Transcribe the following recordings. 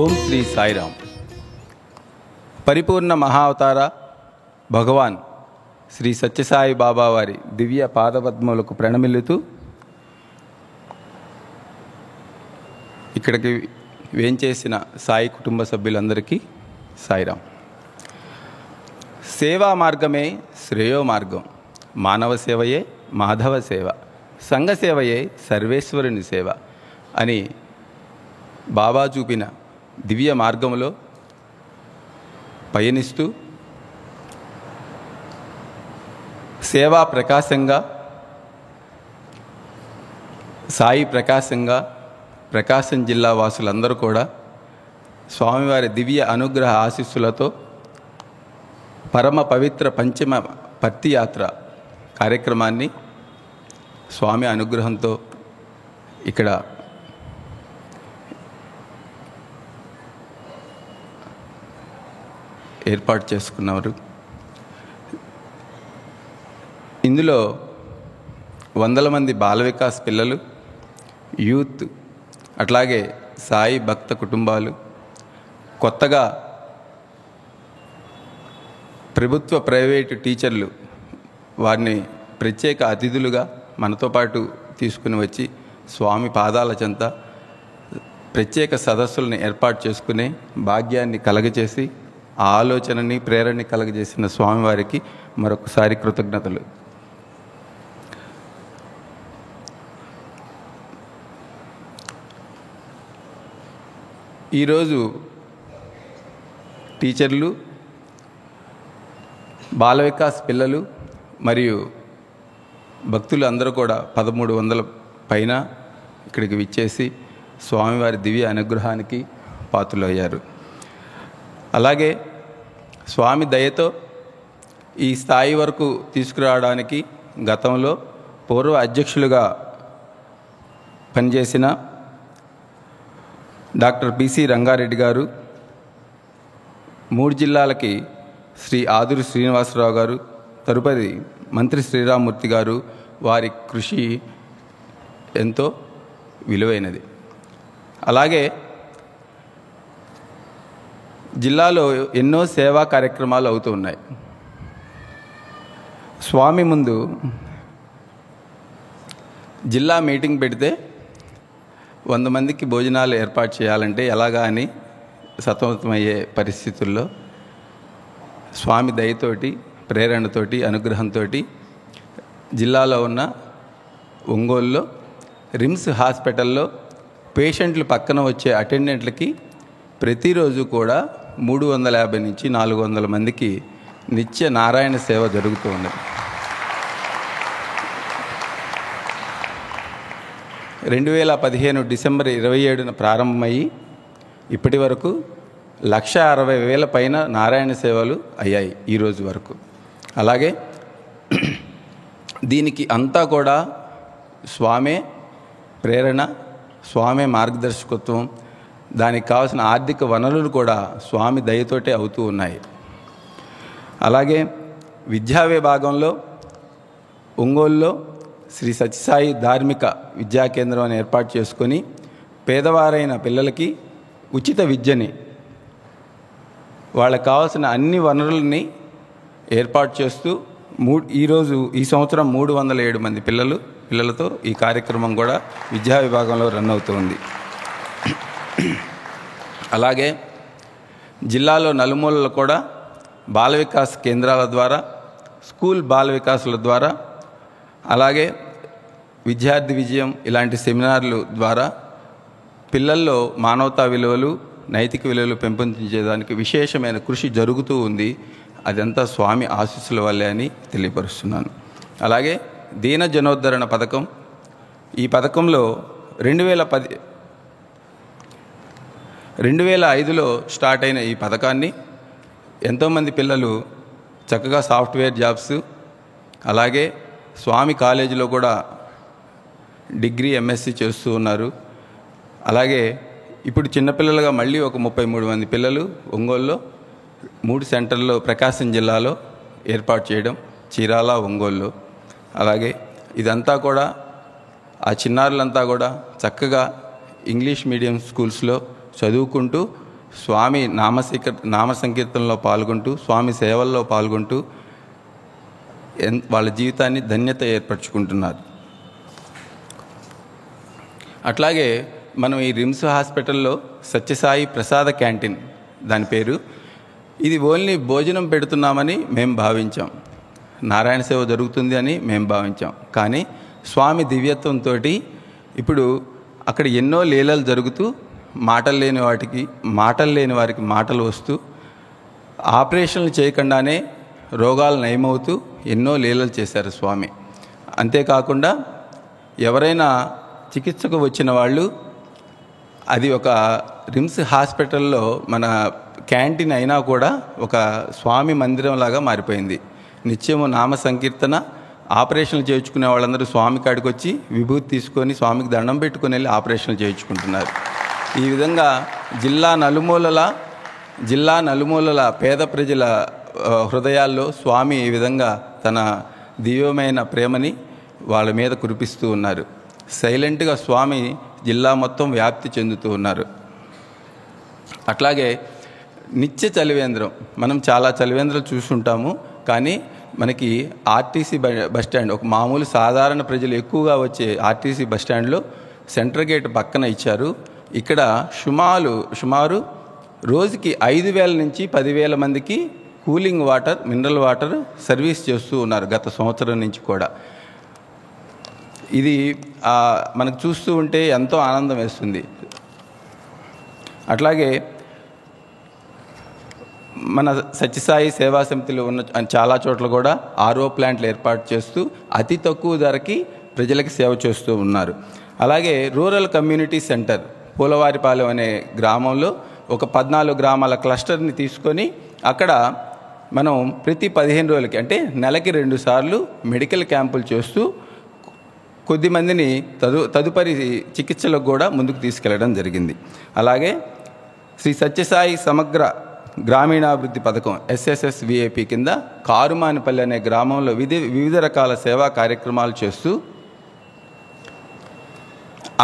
ఓం శ్రీ సాయిరామ్. పరిపూర్ణ మహావతార భగవాన్ శ్రీ సత్యసాయి బాబా వారి దివ్య పాదపద్మములకు ప్రణమిల్లుతూ ఇక్కడికి వేంచేసిన సాయి కుటుంబ సభ్యులందరికీ సాయిరామ్. సేవా మార్గమే శ్రేయో మార్గం, మానవ సేవయే మాధవ సేవ, సంఘ సేవయే సర్వేశ్వరుని సేవ అని బాబా చూపిన దివ్య మార్గంలో పయనిస్తూ సేవా ప్రకాశంగా, సాయి ప్రకాశంగా ప్రకాశం జిల్లా వాసులందరూ కూడా స్వామివారి దివ్య అనుగ్రహ ఆశీస్సులతో పరమ పవిత్ర పంచమ పత్తి యాత్ర కార్యక్రమాన్ని స్వామి అనుగ్రహంతో ఇక్కడ ఏర్పాటు చేసుకున్నారు. ఇందులో వందల మంది బాల వికాస్ పిల్లలు, యూత్, అట్లాగే సాయి భక్త కుటుంబాలు, కొత్తగా ప్రభుత్వ ప్రైవేటు టీచర్లు వారిని ప్రత్యేక అతిథులుగా మనతో పాటు తీసుకుని వచ్చి స్వామి పాదాల చెంత ప్రత్యేక సదస్సులను ఏర్పాటు చేసుకునే భాగ్యాన్ని కలగజేసి ఆ ఆలోచనని ప్రేరణని కలగజేసిన స్వామివారికి మరొకసారి కృతజ్ఞతలు. ఈరోజు టీచర్లు, బాల వికాస్ పిల్లలు మరియు భక్తులు అందరూ కూడా 1300 పైన ఇక్కడికి విచ్చేసి స్వామివారి దివ్య అనుగ్రహానికి పాత్రులయ్యారు. అలాగే స్వామి దయతో ఈ స్థాయి వరకు తీసుకురావడానికి గతంలో పూర్వ అధ్యక్షులుగా పనిచేసిన డాక్టర్ పిసి రంగారెడ్డి గారు, 3 జిల్లాలకి శ్రీ ఆదురి శ్రీనివాసరావు గారు, తదుపరి మంత్రి శ్రీరామ్మూర్తి గారు, వారి కృషి ఎంతో విలువైనది. అలాగే జిల్లాలో ఎన్నో సేవా కార్యక్రమాలు అవుతూ ఉన్నాయి. స్వామి ముందు జిల్లా మీటింగ్ పెడితే 100 మందికి భోజనాలు ఏర్పాటు చేయాలంటే ఎలాగా అని సతమతమయ్యే పరిస్థితుల్లో స్వామి దయతోటి, ప్రేరణతోటి, అనుగ్రహంతో జిల్లాలో ఉన్న ఒంగోలులో రిమ్స్ హాస్పిటల్లో పేషెంట్లు పక్కన వచ్చే అటెండెంట్లకి ప్రతిరోజు కూడా 350 నుంచి 400 మందికి నిత్య నారాయణ సేవ జరుగుతూ ఉంది. 2015 డిసెంబర్ 27న ప్రారంభమయ్యి ఇప్పటి వరకు 160,000 పైన నారాయణ సేవలు అయ్యాయి ఈరోజు వరకు. అలాగే దీనికి అంతా కూడా స్వామే ప్రేరణ, స్వామే మార్గదర్శకత్వం, దానికి కావాల్సిన ఆర్థిక వనరులు కూడా స్వామి దయతోటే అవుతూ ఉన్నాయి. అలాగే విద్యా విభాగంలో ఒంగోలులో శ్రీ సత్యసాయి ధార్మిక విద్యా కేంద్రం అని ఏర్పాటు చేసుకొని పేదవారైన పిల్లలకి ఉచిత విద్యని, వాళ్ళకి కావాల్సిన అన్ని వనరులని ఏర్పాటు చేస్తూ ఈ సంవత్సరం 307 మంది పిల్లలతో ఈ కార్యక్రమం కూడా విద్యా విభాగంలో రన్ అవుతుంది. అలాగే జిల్లాలో నలుమూలలు కూడా బాల వికాస్ కేంద్రాల ద్వారా, స్కూల్ బాల వికాసుల ద్వారా, అలాగే విద్యార్థి విజయం ఇలాంటి సెమినార్లు ద్వారా పిల్లల్లో మానవతా విలువలు, నైతిక విలువలు పెంపొందించేదానికి విశేషమైన కృషి జరుగుతూ ఉంది. అదంతా స్వామి ఆశీస్సుల వల్లే అని తెలియపరుస్తున్నాను. అలాగే దీన జనోద్ధరణ పథకం, ఈ పథకంలో 2005లో స్టార్ట్ అయిన ఈ పథకాన్ని ఎంతోమంది పిల్లలు చక్కగా సాఫ్ట్వేర్ జాబ్స్, అలాగే స్వామి కాలేజీలో కూడా డిగ్రీ, ఎంఎస్సి చేస్తూ ఉన్నారు. అలాగే ఇప్పుడు చిన్నపిల్లలుగా మళ్ళీ ఒక 33 మంది పిల్లలు ఒంగోలులో 3 సెంటర్లో ప్రకాశం జిల్లాలో ఏర్పాటు చేయడం, చీరాల, ఒంగోలులో. అలాగే ఇదంతా కూడా ఆ చిన్నారులంతా కూడా చక్కగా ఇంగ్లీష్ మీడియం స్కూల్స్లో చదువుకుంటూ స్వామి నామ సంకీర్తనలో పాల్గొంటూ స్వామి సేవల్లో పాల్గొంటూ వాళ్ళ జీవితాన్ని ధన్యత ఏర్పరచుకుంటున్నారు. అట్లాగే మనం ఈ రిమ్స్ హాస్పిటల్లో సత్యసాయి ప్రసాద క్యాంటీన్ దాని పేరు, ఇది ఓన్లీ భోజనం పెడుతున్నామని మేము భావించాం, నారాయణ సేవ జరుగుతుంది అని మేము భావించాం. కానీ స్వామి దివ్యత్వంతో ఇప్పుడు అక్కడ ఎన్నో లీలలు జరుగుతూ మాటలు లేని వారికి మాటలు వస్తూ ఆపరేషన్లు చేయకుండానే రోగాలు నయమవుతూ ఎన్నో లీలలు చేశారు స్వామి. అంతేకాకుండా ఎవరైనా చికిత్సకు వచ్చిన వాళ్ళు అది ఒక రిమ్స్ హాస్పిటల్లో మన క్యాంటీన్ అయినా కూడా ఒక స్వామి మందిరంలాగా మారిపోయింది. నిత్యము నామ సంకీర్తన, ఆపరేషన్లు చేయించుకునే వాళ్ళందరూ స్వామి కాడికి వచ్చి విభూతి తీసుకొని స్వామికి దండం పెట్టుకుని వెళ్ళి ఆపరేషన్లు చేయించుకుంటున్నారు. ఈ విధంగా జిల్లా నలుమూలల పేద ప్రజల హృదయాల్లో స్వామి ఈ విధంగా తన దివ్యమైన ప్రేమని వాళ్ళ మీద కురిపిస్తూ ఉన్నారు. సైలెంట్గా స్వామి జిల్లా మొత్తం వ్యాప్తి చెందుతూ ఉన్నారు. అట్లాగే నిత్య చలివేంద్రం, మనం చాలా చలివేంద్రాలు చూస్తుంటాము, కానీ మనకి ఆర్టీసీ బస్టాండ్, ఒక మామూలు సాధారణ ప్రజలు ఎక్కువగా వచ్చే ఆర్టీసీ బస్టాండ్లో సెంట్రల్ గేట్ పక్కన ఇచ్చారు. ఇక్కడ సుమారు రోజుకి 5,000 నుంచి 10,000 మందికి cooling water, mineral water service చేస్తూ ఉన్నారు గత సంవత్సరం నుంచి కూడా. ఇది మనకు చూస్తూ ఉంటే ఎంతో ఆనందం వేస్తుంది. అట్లాగే మన సత్యసాయి సేవా సమితిలో ఉన్న చాలా చోట్ల కూడా ఆర్ఓ ప్లాంట్లు ఏర్పాటు చేస్తూ అతి తక్కువ ధరకి ప్రజలకి సేవ చేస్తూ ఉన్నారు. అలాగే రూరల్ కమ్యూనిటీ సెంటర్ పూలవారిపాలెం అనే గ్రామంలో ఒక 14 గ్రామాల క్లస్టర్ని తీసుకొని అక్కడ మనం ప్రతి 15 రోజులకి, అంటే నెలకి 2 సార్లు మెడికల్ క్యాంపులు చేస్తూ కొద్దిమందిని తదుపరి చికిత్సలకు కూడా ముందుకు తీసుకెళ్లడం జరిగింది. అలాగే శ్రీ సత్యసాయి సమగ్ర గ్రామీణాభివృద్ధి పథకం SSSVAP కింద కారుమానిపల్లి అనే గ్రామంలో వివిధ రకాల సేవా కార్యక్రమాలు చేస్తూ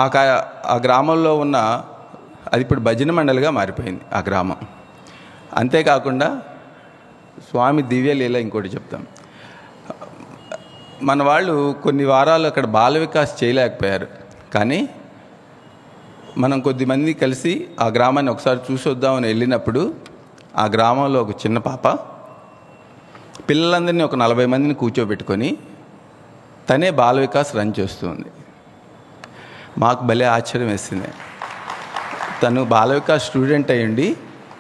ఆ గ్రామంలో ఉన్న అది ఇప్పుడు భజన మండలిగా మారిపోయింది ఆ గ్రామం. అంతేకాకుండా స్వామి దివ్యలీల ఇంకోటి చెప్తాం. మన వాళ్ళు కొన్ని వారాలు అక్కడ బాల వికాస్ చేయలేకపోయారు, కానీ మనం కొద్దిమంది కలిసి ఆ గ్రామాన్ని ఒకసారి చూసొద్దామని వెళ్ళినప్పుడు ఆ గ్రామంలో ఒక చిన్న పాప పిల్లలందరినీ ఒక 40 మందిని కూర్చోబెట్టుకొని తనే బాల వికాస్ రన్ చేస్తుంది. మాకు భలే ఆశ్చర్యం వేసింది. తను బాల వికాస్ స్టూడెంట్ అయ్యండి,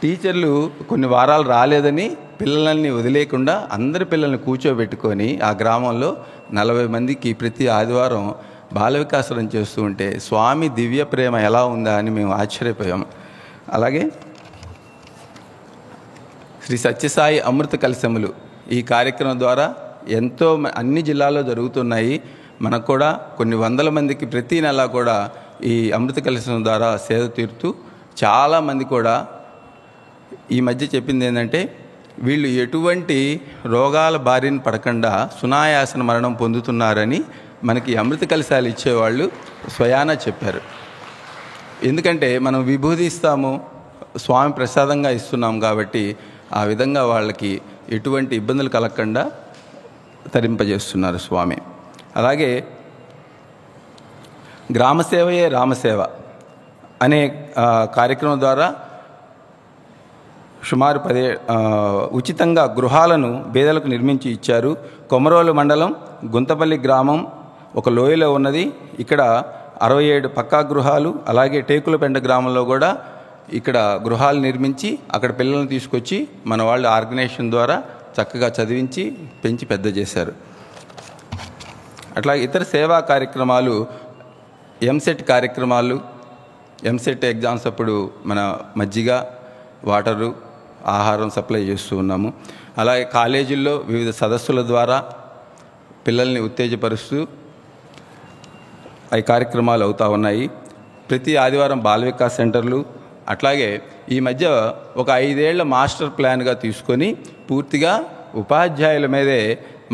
టీచర్లు కొన్ని వారాలు రాలేదని పిల్లల్ని వదిలేకుండా అందరి పిల్లల్ని కూర్చోబెట్టుకొని ఆ గ్రామంలో 40 మందికి ప్రతి ఆదివారం బాల వికాసం చేస్తూ ఉంటే స్వామి దివ్య ప్రేమ ఎలా ఉందా అని మేము ఆశ్చర్యపోయాము. అలాగే శ్రీ సత్యసాయి అమృత కలశములు ఈ కార్యక్రమం ద్వారా ఎంతో అన్ని జిల్లాల్లో జరుగుతున్నాయి. మనకు కూడా కొన్ని 100 మందికి ప్రతి నెల కూడా ఈ అమృత కలశం ద్వారా సేద తీరుతూ చాలామంది కూడా ఈ మధ్య చెప్పింది ఏంటంటే వీళ్ళు ఎటువంటి రోగాల బారిన పడకుండా సునాయాసన మరణం పొందుతున్నారని మనకి అమృత కలశాలు ఇచ్చేవాళ్ళు స్వయానా చెప్పారు. ఎందుకంటే మనం విభూది ఇస్తాము, స్వామి ప్రసాదంగా ఇస్తున్నాం కాబట్టి ఆ విధంగా వాళ్ళకి ఎటువంటి ఇబ్బందులు కలగకుండా తరింపజేస్తున్నారు స్వామి. అలాగే గ్రామసేవయే రామసేవ అనే కార్యక్రమం ద్వారా సుమారు ఉచితంగా గృహాలను పేదలకు నిర్మించి ఇచ్చారు. కొమరోలు మండలం గుంతపల్లి గ్రామం ఒక లోయలో ఉన్నది. ఇక్కడ 67 పక్కా గృహాలు, అలాగే టేకులపెంట గ్రామంలో కూడా ఇక్కడ గృహాలు నిర్మించి అక్కడ పిల్లలను తీసుకొచ్చి మన వాళ్ళు ఆర్గనైజేషన్ ద్వారా చక్కగా చదివించి పెంచి పెద్ద చేశారు. అట్లాగే ఇతర సేవా కార్యక్రమాలు, ఎంసెట్ కార్యక్రమాలు, ఎంసెట్ ఎగ్జామ్స్ అప్పుడు మన మజ్జిగ, వాటరు, ఆహారం సప్లై చేస్తూ ఉన్నాము. అలాగే కాలేజీల్లో వివిధ సదస్సుల ద్వారా పిల్లల్ని ఉత్తేజపరుస్తూ ఈ కార్యక్రమాలు అవుతూ ఉన్నాయి. ప్రతి ఆదివారం బాల వికాస్ సెంటర్లు, అట్లాగే ఈ మధ్య ఒక 5 ఏళ్ల మాస్టర్ ప్లాన్గా తీసుకొని పూర్తిగా ఉపాధ్యాయుల మీదే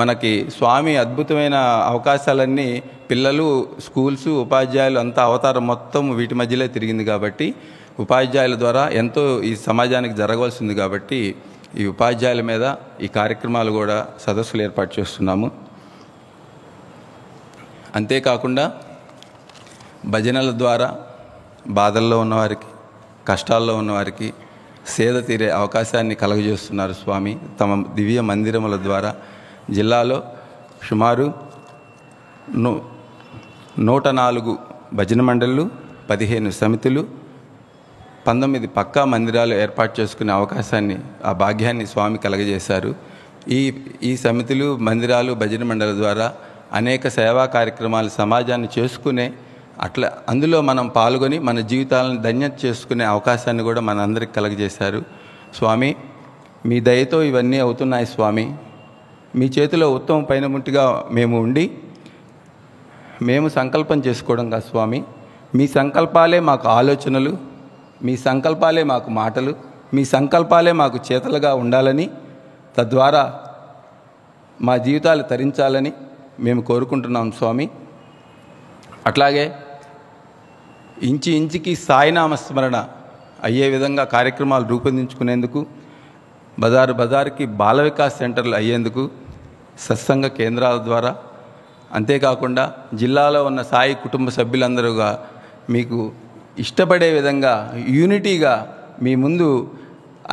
మనకి స్వామి అద్భుతమైన అవకాశాలన్నీ పిల్లలు, స్కూల్స్, ఉపాధ్యాయులు అంతా అవతారం మొత్తం వీటి మధ్యలో తిరిగింది కాబట్టి ఉపాధ్యాయుల ద్వారా ఎంతో ఈ సమాజానికి జరగవలసింది కాబట్టి ఈ ఉపాధ్యాయుల మీద ఈ కార్యక్రమాలు కూడా సదస్సులు ఏర్పాటు చేస్తున్నాము. అంతేకాకుండా భజనల ద్వారా బాధల్లో ఉన్నవారికి, కష్టాల్లో ఉన్నవారికి సేద తీరే అవకాశాన్ని కలుగజేస్తున్నారు స్వామి తమ దివ్య మందిరముల ద్వారా. జిల్లాలో సుమారు 104 భజన మండళ్ళు, 15 సమితులు, 19 పక్కా మందిరాలు ఏర్పాటు చేసుకునే అవకాశాన్ని, ఆ భాగ్యాన్ని స్వామి కలగజేశారు. ఈ సమితులు, మందిరాలు, భజన మండలి ద్వారా అనేక సేవా కార్యక్రమాలు సమాజాన్ని చేసుకునే అందులో మనం పాల్గొని మన జీవితాలను ధన్యత చేసుకునే అవకాశాన్ని కూడా మనందరికి కలగజేశారు. స్వామి మీ దయతో ఇవన్నీ అవుతున్నాయి స్వామి. మీ చేతిలో ఉత్తమ పైనముట్టిగా మేము ఉండి మేము సంకల్పం చేసుకోవడం కాదు స్వామి. మీ సంకల్పాలే మాకు ఆలోచనలు, మీ సంకల్పాలే మాకు మాటలు, మీ సంకల్పాలే మాకు చేతలుగా ఉండాలని, తద్వారా మా జీవితాలు తరించాలని మేము కోరుకుంటున్నాం స్వామి. అట్లాగే ఇంచి ఇంచికి సాయినామస్మరణ అయ్యే విధంగా కార్యక్రమాలు రూపొందించుకునేందుకు, బజారుకి బాల వికాస్ సెంటర్లు అయ్యేందుకు సత్సంగ కేంద్రాల ద్వారా, అంతేకాకుండా జిల్లాలో ఉన్న సాయి కుటుంబ సభ్యులందరూగా మీకు ఇష్టపడే విధంగా యూనిటీగా మీ ముందు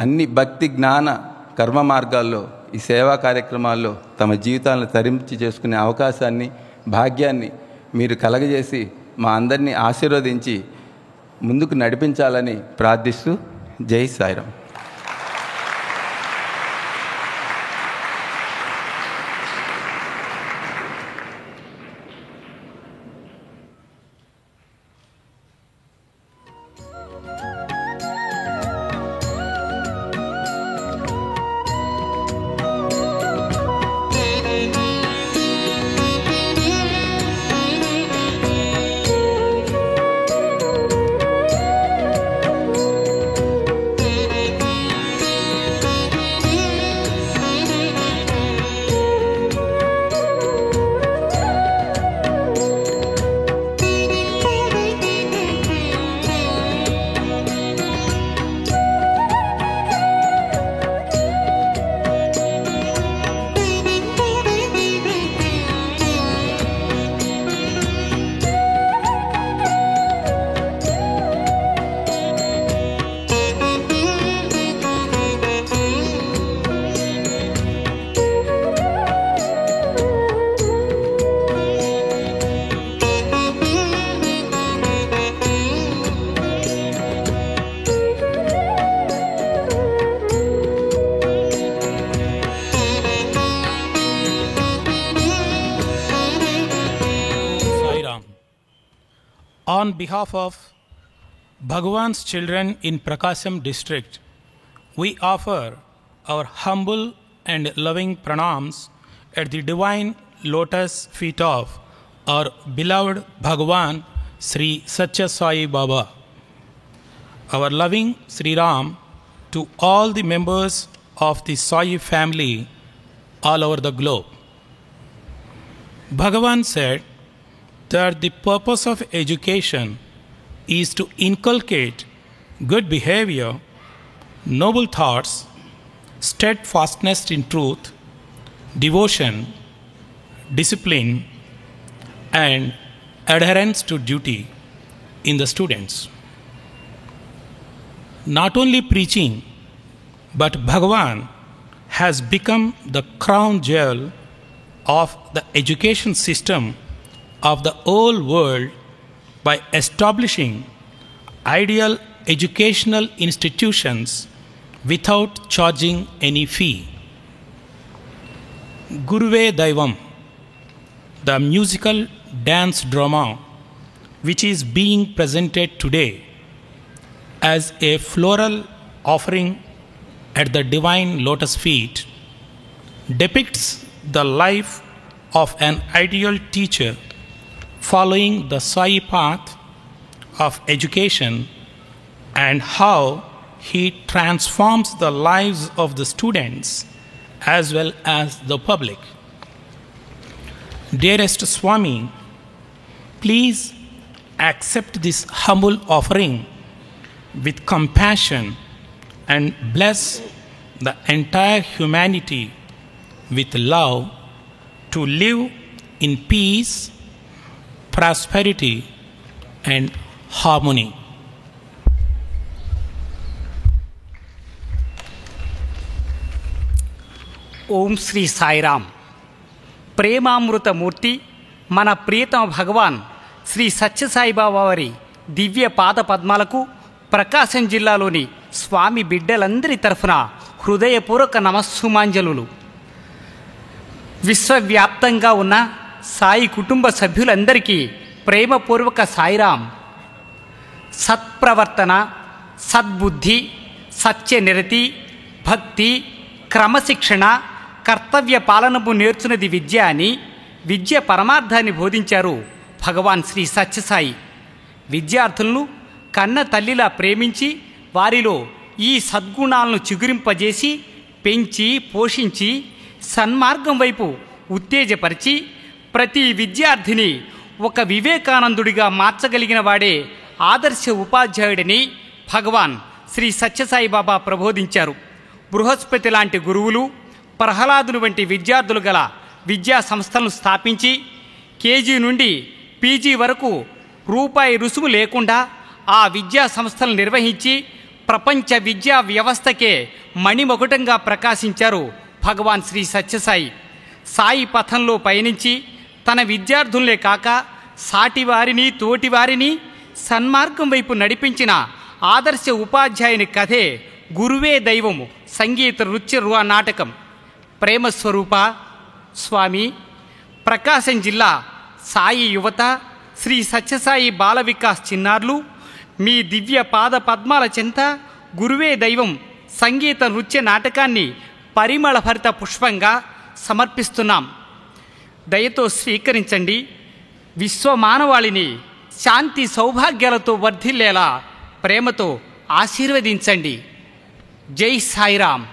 అన్ని భక్తి, జ్ఞాన, కర్మ మార్గాల్లో ఈ సేవా కార్యక్రమాల్లో తమ జీవితాలను తరించి చేసుకునే అవకాశాన్ని, భాగ్యాన్ని మీరు కలగజేసి మా అందరినీ ఆశీర్వదించి ముందుకు నడిపించాలని ప్రార్థిస్తూ జై Sairam. On behalf of Bhagwan's children in Prakasam district, we offer our humble and loving pranams at the divine lotus feet of our beloved Bhagwan Sri Satya Sai Baba. Our loving Sri Ram to all the members of the Sai family all over the globe. Bhagavan said that the purpose of education is to inculcate good behavior, noble thoughts, steadfastness in truth, devotion, discipline, and adherence to duty in the students. Not only preaching, but Bhagavan has become the crown jewel of the education system of the whole world by establishing ideal educational institutions without charging any fee. Guruve Daivam, the musical dance drama which is being presented today as a floral offering at the divine lotus feet, depicts the life of an ideal teacher following the Sai path of education and how he transforms the lives of the students as well as the public. Dearest Swami, please accept this humble offering with compassion and bless the entire humanity with love to live in peace, prosperity, and harmony. ఓం శ్రీ సాయిరామ్. ప్రేమామృతమూర్తి మన ప్రియతమ భగవాన్ శ్రీ సత్యసాయిబాబా వారి దివ్య పాద పద్మాలకు ప్రకాశం జిల్లాలోని స్వామి బిడ్డలందరి తరఫున హృదయపూర్వక నమస్సుమాంజలులు. విశ్వవ్యాప్తంగా ఉన్న సాయి కుటుంబ సభ్యులందరికీ ప్రేమపూర్వక సాయిరాం. సత్ప్రవర్తన, సద్బుద్ధి, సత్యనిరతి, భక్తి, క్రమశిక్షణ, కర్తవ్య పాలనము నేర్చున్నది విద్య అని విద్య పరమార్థాన్ని బోధించారు భగవాన్ శ్రీ సత్యసాయి. విద్యార్థులను కన్న తల్లిలా ప్రేమించి వారిలో ఈ సద్గుణాలను చిగురింపజేసి పెంచి పోషించి సన్మార్గం వైపు ఉత్తేజపరిచి ప్రతి విద్యార్థిని ఒక వివేకానందుడిగా మార్చగలిగిన వాడే ఆదర్శ ఉపాధ్యాయుడిని భగవాన్ శ్రీ సత్యసాయి బాబా ప్రబోధించారు. బృహస్పతి లాంటి గురువులు, ప్రహ్లాదులు వంటి విద్యార్థులు గల విద్యా సంస్థలను స్థాపించి కేజీ నుండి పీజీ వరకు రూపాయి రుసుము లేకుండా ఆ విద్యా సంస్థలు నిర్వహించి ప్రపంచ విద్యా వ్యవస్థకే మణిమకుటంగా ప్రకాశించారు భగవాన్ శ్రీ సత్యసాయి. సాయి పథంలో పయనించి తన విద్యార్థులే కాక సాటివారిని తోటివారిని సన్మార్గం వైపు నడిపించిన ఆదర్శ ఉపాధ్యాయుని కథే గురువే దైవము సంగీత నృత్య నాటకం. ప్రేమస్వరూప స్వామి, ప్రకాశం జిల్లా సాయి యువత, శ్రీ సత్యసాయి బాల వికాస్ చిన్నారులు మీ దివ్య పాద పద్మాల చెంత గురువే దైవం సంగీత నృత్య నాటకాన్ని పరిమళభరిత పుష్పంగా సమర్పిస్తున్నాం. దయతో స్వీకరించండి. విశ్వమానవాళిని శాంతి సౌభాగ్యాలతో వర్ధిల్లేలా ప్రేమతో ఆశీర్వదించండి. జై సాయిరామ్.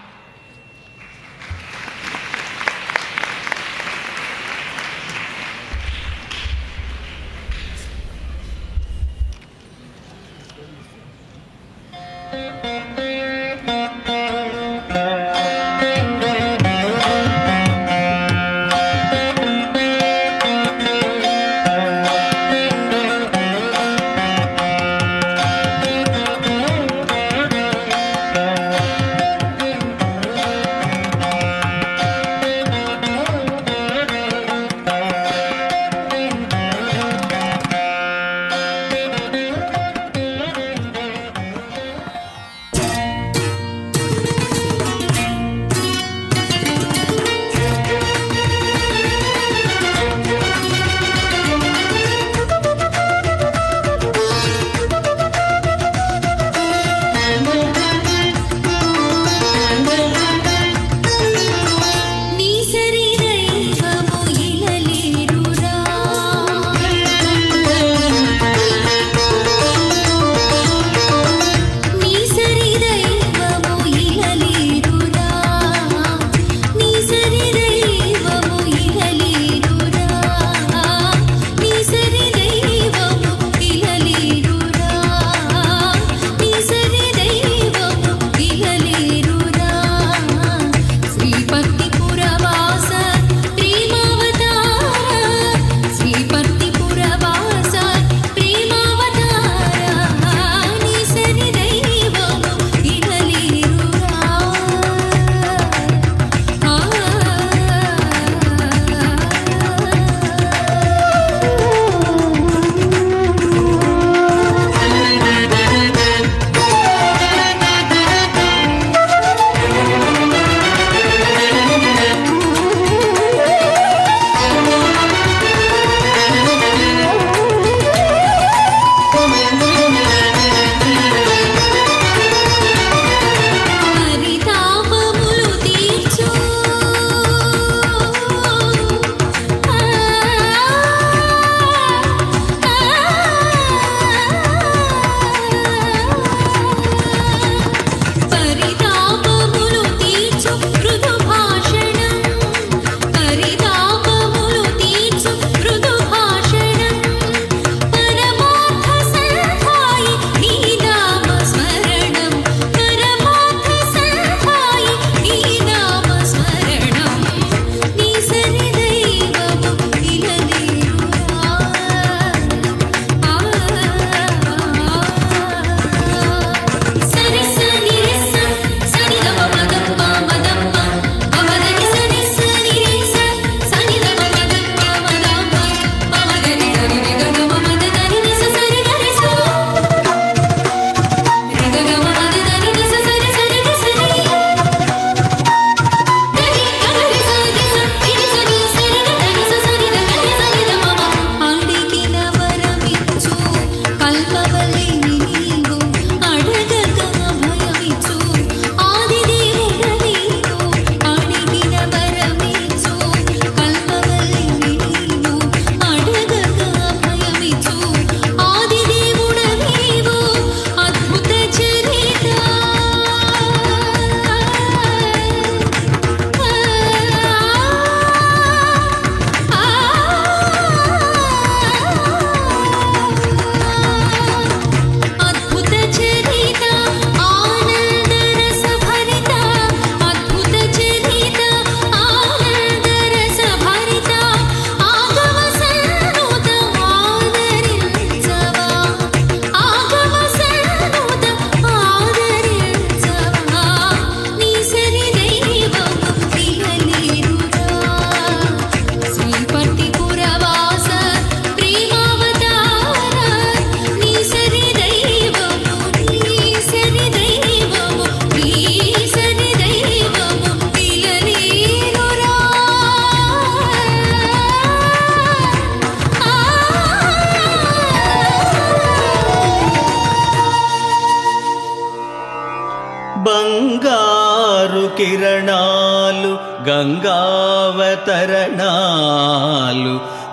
గంగావతరణాలు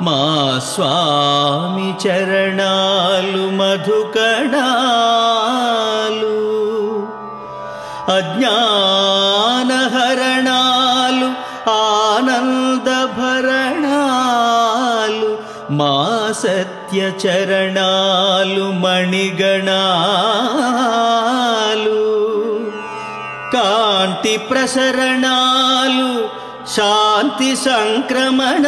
మా స్వామి చరణాలు మధుకణాలు అజ్ఞానహరణాలు ఆనందభరణాలు మా సత్యచరణాలు మణిగణాలు కాంతి ప్రసరణాలు శాంతి సంక్రమణాలు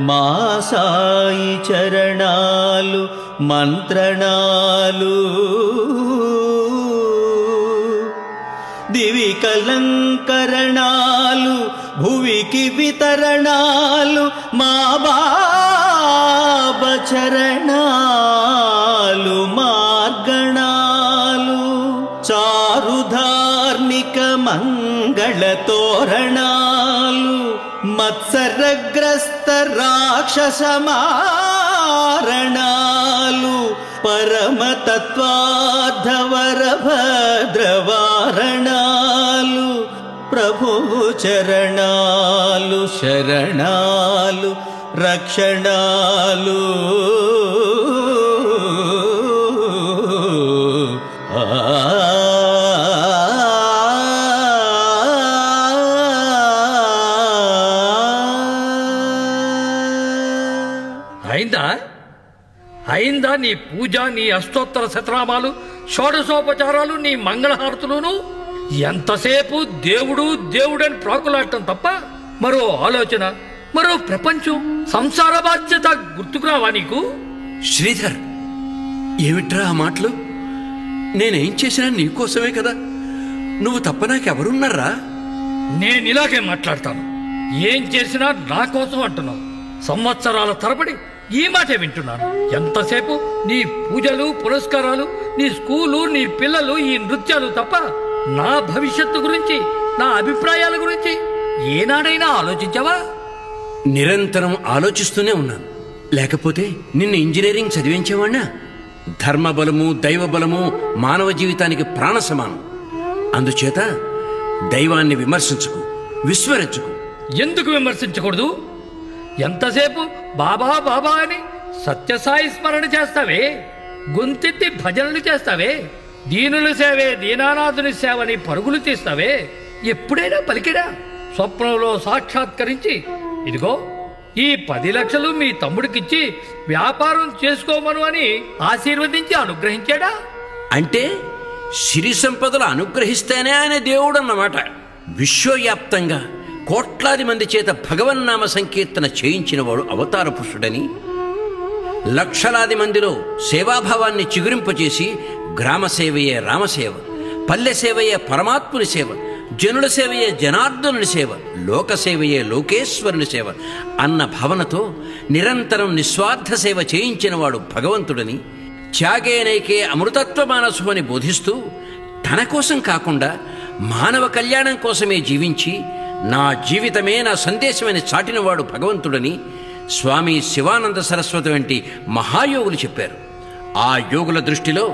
మా సాయి చరణాలు మంత్రణాలు దివి కలంకరణాలు భువికి వితరణాలు మా బాబా చరణాలు మార్గణాలు చారుధార్మిక మంగళ తోరణాలు మత్సరగ్రస్త రాక్షస మారణాలు పరమతత్వాధవరభద్రవారణాలు ప్రభువు చరణాలు శరణాలు రక్షణాలు అయిందా నీ పూజ, నీ అష్టోత్తర శతనామాలు, షోడశోపచారాలు, నీ మంగళహారతులును? ఎంతసేపు దేవుడు దేవుడని ప్రాకులాడటం తప్ప మరో ఆలోచన, మరో ప్రపంచం, సంసార బాధ్యత గుర్తుకురావా నీకు? శ్రీధర్, ఏమిట్రా ఆ మాటలు? నేనేం చేసినా నీకోసమే కదా. నువ్వు తప్ప నాకెవరున్నారా? నేనిలాగే మాట్లాడతాను. ఏం చేసినా నా కోసం అంటున్నావు. సంవత్సరాల తరబడి ఈ మాటే వింటున్నాను. ఎంతసేపు నీ పూజలు పురస్కారాలు, నీ స్కూలు, నీ పిల్లలు, ఈ నృత్యాలు తప్ప నా భవిష్యత్తు గురించి, నా అభిప్రాయాల గురించి ఏనాడైనా ఆలోచించావా? నిరంతరం ఆలోచిస్తూనే ఉన్నాను. లేకపోతే నిన్ను ఇంజనీరింగ్ చదివించేవాణ్ణా? ధర్మబలము దైవబలము మానవ జీవితానికి ప్రాణ సమానం. అందుచేత దైవాన్ని విమర్శించుకు, విస్మరించుకు. ఎందుకు విమర్శించకూడదు? ఎంతసేపు బాబా బాబా అని సత్యసాయి స్మరణ చేస్తావే, గొంతెత్తి భజనలు చేస్తావే, దీనుల సేవే దీనానాథుని సేవని పరుగులు తీస్తావే. ఎప్పుడైనా పలికిడా? స్వప్నంలో సాక్షాత్కరించి ఇదిగో ఈ 10 లక్షలు మీ తమ్ముడికిచ్చి వ్యాపారం చేసుకోమను అని ఆశీర్వదించి అనుగ్రహించాడా? అంటే సిరి సంపదలు అనుగ్రహిస్తేనే ఆయన దేవుడు అన్నమాట. విశ్వవ్యాప్తంగా కోట్లాది మంది చేత భగవన్నామ సంకీర్తన చేయించినవాడు అవతార పురుషుడని, లక్షలాది మందిలో సేవాభావాన్ని చిగురింపచేసి గ్రామ సేవయే రామసేవ, పల్లె సేవయే పరమాత్ముని సేవ, జనుల సేవయే జనార్దనుని సేవ, లోక సేవయే లోకేశ్వరుని సేవ అన్న భావనతో నిరంతరం నిస్వార్థ సేవ చేయించినవాడు భగవంతుడని, త్యాగేనైకే అమృతత్వ మానసు అని బోధిస్తూ తన కోసం కాకుండా మానవ కళ్యాణం కోసమే జీవించి నా జీవితమే నా సందేశమని చాటినవాడు భగవంతుడని స్వామి శివానంద సరస్వతి వంటి మహాయోగులు చెప్పారు. ఆ యోగుల దృష్టిలో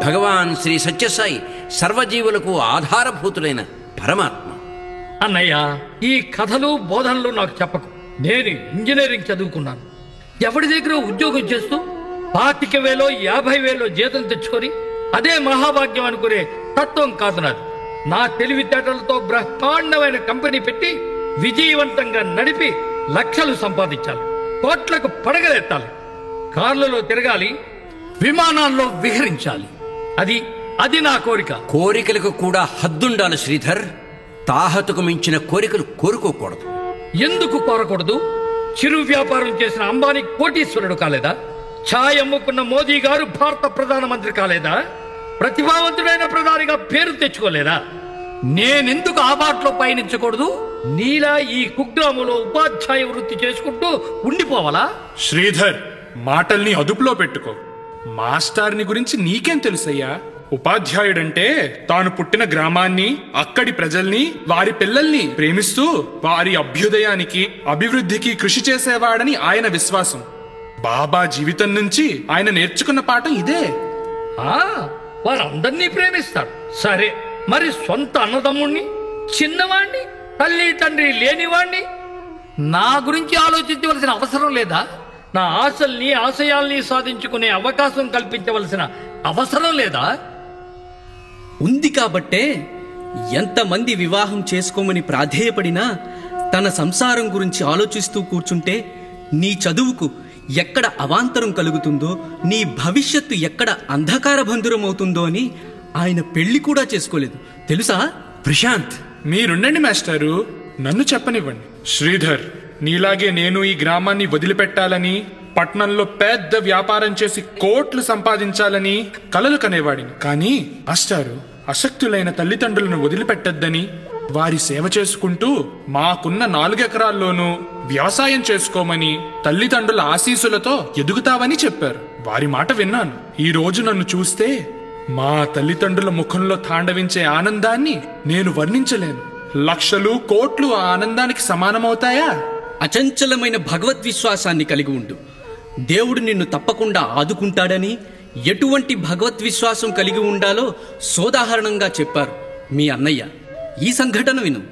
భగవాన్ శ్రీ సత్యసాయి సర్వజీవులకు ఆధారభూతుడైన పరమాత్మ. అన్నయ్య, ఈ కథలు బోధనలు నాకు చెప్పకు. నేను ఇంజనీరింగ్ చదువుకున్నాను. ఎవరి దగ్గర ఉద్యోగం చేస్తూ 25,000 50,000 జీతం తెచ్చుకొని అదే మహాభాగ్యం అనుకునే తత్వం కాదు నాది. నా తెలివితేటలతో బ్రహ్మాండమైన కంపెనీ పెట్టి విజయవంతంగా నడిపి లక్షలు సంపాదించాలి, కోట్లకు పడగలెత్తాలి, కార్లలో తిరగాలి, విమానాల్లో విహరించాలి. అది నా కోరిక. కోరికలకు కూడా హద్దుండాలి శ్రీధర్. తాహతుకు మించిన కోరికలు కోరుకోకూడదు. ఎందుకు కోరకూడదు? చిరు వ్యాపారం చేసిన అంబానీ కోటీశ్వరుడు కాలేదా? ఛాయ్ అమ్ముకున్న మోదీ గారు భారత ప్రధానమంత్రి కాలేదా? ప్రతిభావంతుడైన ప్రధానిగా పేరు తెచ్చుకోలేదా? నేనెందుకు ఆ బాటలో పయనించకూడదు? నీలా ఈ కుగ్రామంలో ఉపాధ్యాయ వృత్తి చేసుకుంటూ ఉండిపోవాలా? శ్రీధర్, మాటల్ని అదుపులో పెట్టుకో. మాస్టార్ని గురించి నీకేం తెలుసయ్యా? ఉపాధ్యాయుడంటే తాను పుట్టిన గ్రామాన్ని, అక్కడి ప్రజల్ని, వారి పిల్లల్ని ప్రేమిస్తూ వారి అభ్యుదయానికి అభివృద్ధికి కృషి చేసేవాడని ఆయన విశ్వాసం. బాబా జీవితం నుంచి ఆయన నేర్చుకున్న పాఠం ఇదే. వారందరినీ ప్రేమిస్తాడు. సరే, మరి సొంత అన్నదమ్ముణ్ణి, చిన్నవాణ్ణి తల్లి తండ్రి లేనివాణ్ణి నా గురించి ఆలోచించవలసిన అవసరం లేదా? నా ఆశల్ని ఆశయాల్ని సాధించుకునే అవకాశం కల్పించవలసిన అవసరం లేదా? ఉంది కాబట్టే ఎంతమంది వివాహం చేసుకోమని ప్రాధేయపడినా తన సంసారం గురించి ఆలోచిస్తూ కూర్చుంటే నీ చదువుకు ఎక్కడ అవాంతరం కలుగుతుందో, నీ భవిష్యత్తు ఎక్కడ అంధకార బంధురమవుతుందో అని ఆయన పెళ్లి కూడా చేసుకోలేదు తెలుసా? ప్రశాంత్, మీరుండండి మాస్టారు, నన్ను చెప్పనివ్వండి. శ్రీధర్, నీలాగే నేను ఈ గ్రామాన్ని వదిలిపెట్టాలని, పట్నంలో పెద్ద వ్యాపారం చేసి కోట్లు సంపాదించాలని కలలు కనేవాడిని. కానీ మాస్టారు అశక్తులైన తల్లిదండ్రులను వదిలిపెట్టద్దని, వారి సేవ చేసుకుంటూ మాకున్న 4 ఎకరాల్లోనూ వ్యవసాయం చేసుకోమని, తల్లిదండ్రుల ఆశీస్సులతో ఎదుగుతావని చెప్పారు. వారి మాట విన్నాను. ఈ రోజు నన్ను చూస్తే మా తల్లిదండ్రుల ముఖంలో తాండవించే ఆనందాన్ని నేను వర్ణించలేను. లక్షలు కోట్లు ఆ ఆనందానికి సమానమవుతాయా? అచంచలమైన భగవద్విశ్వాసాన్ని కలిగి ఉండు. దేవుడు నిన్ను తప్పకుండా ఆదుకుంటాడని, ఎటువంటి భగవద్విశ్వాసం కలిగి ఉండాలో సోదాహరణంగా చెప్పారు మీ అన్నయ్య. ఈ సంఘటన విను.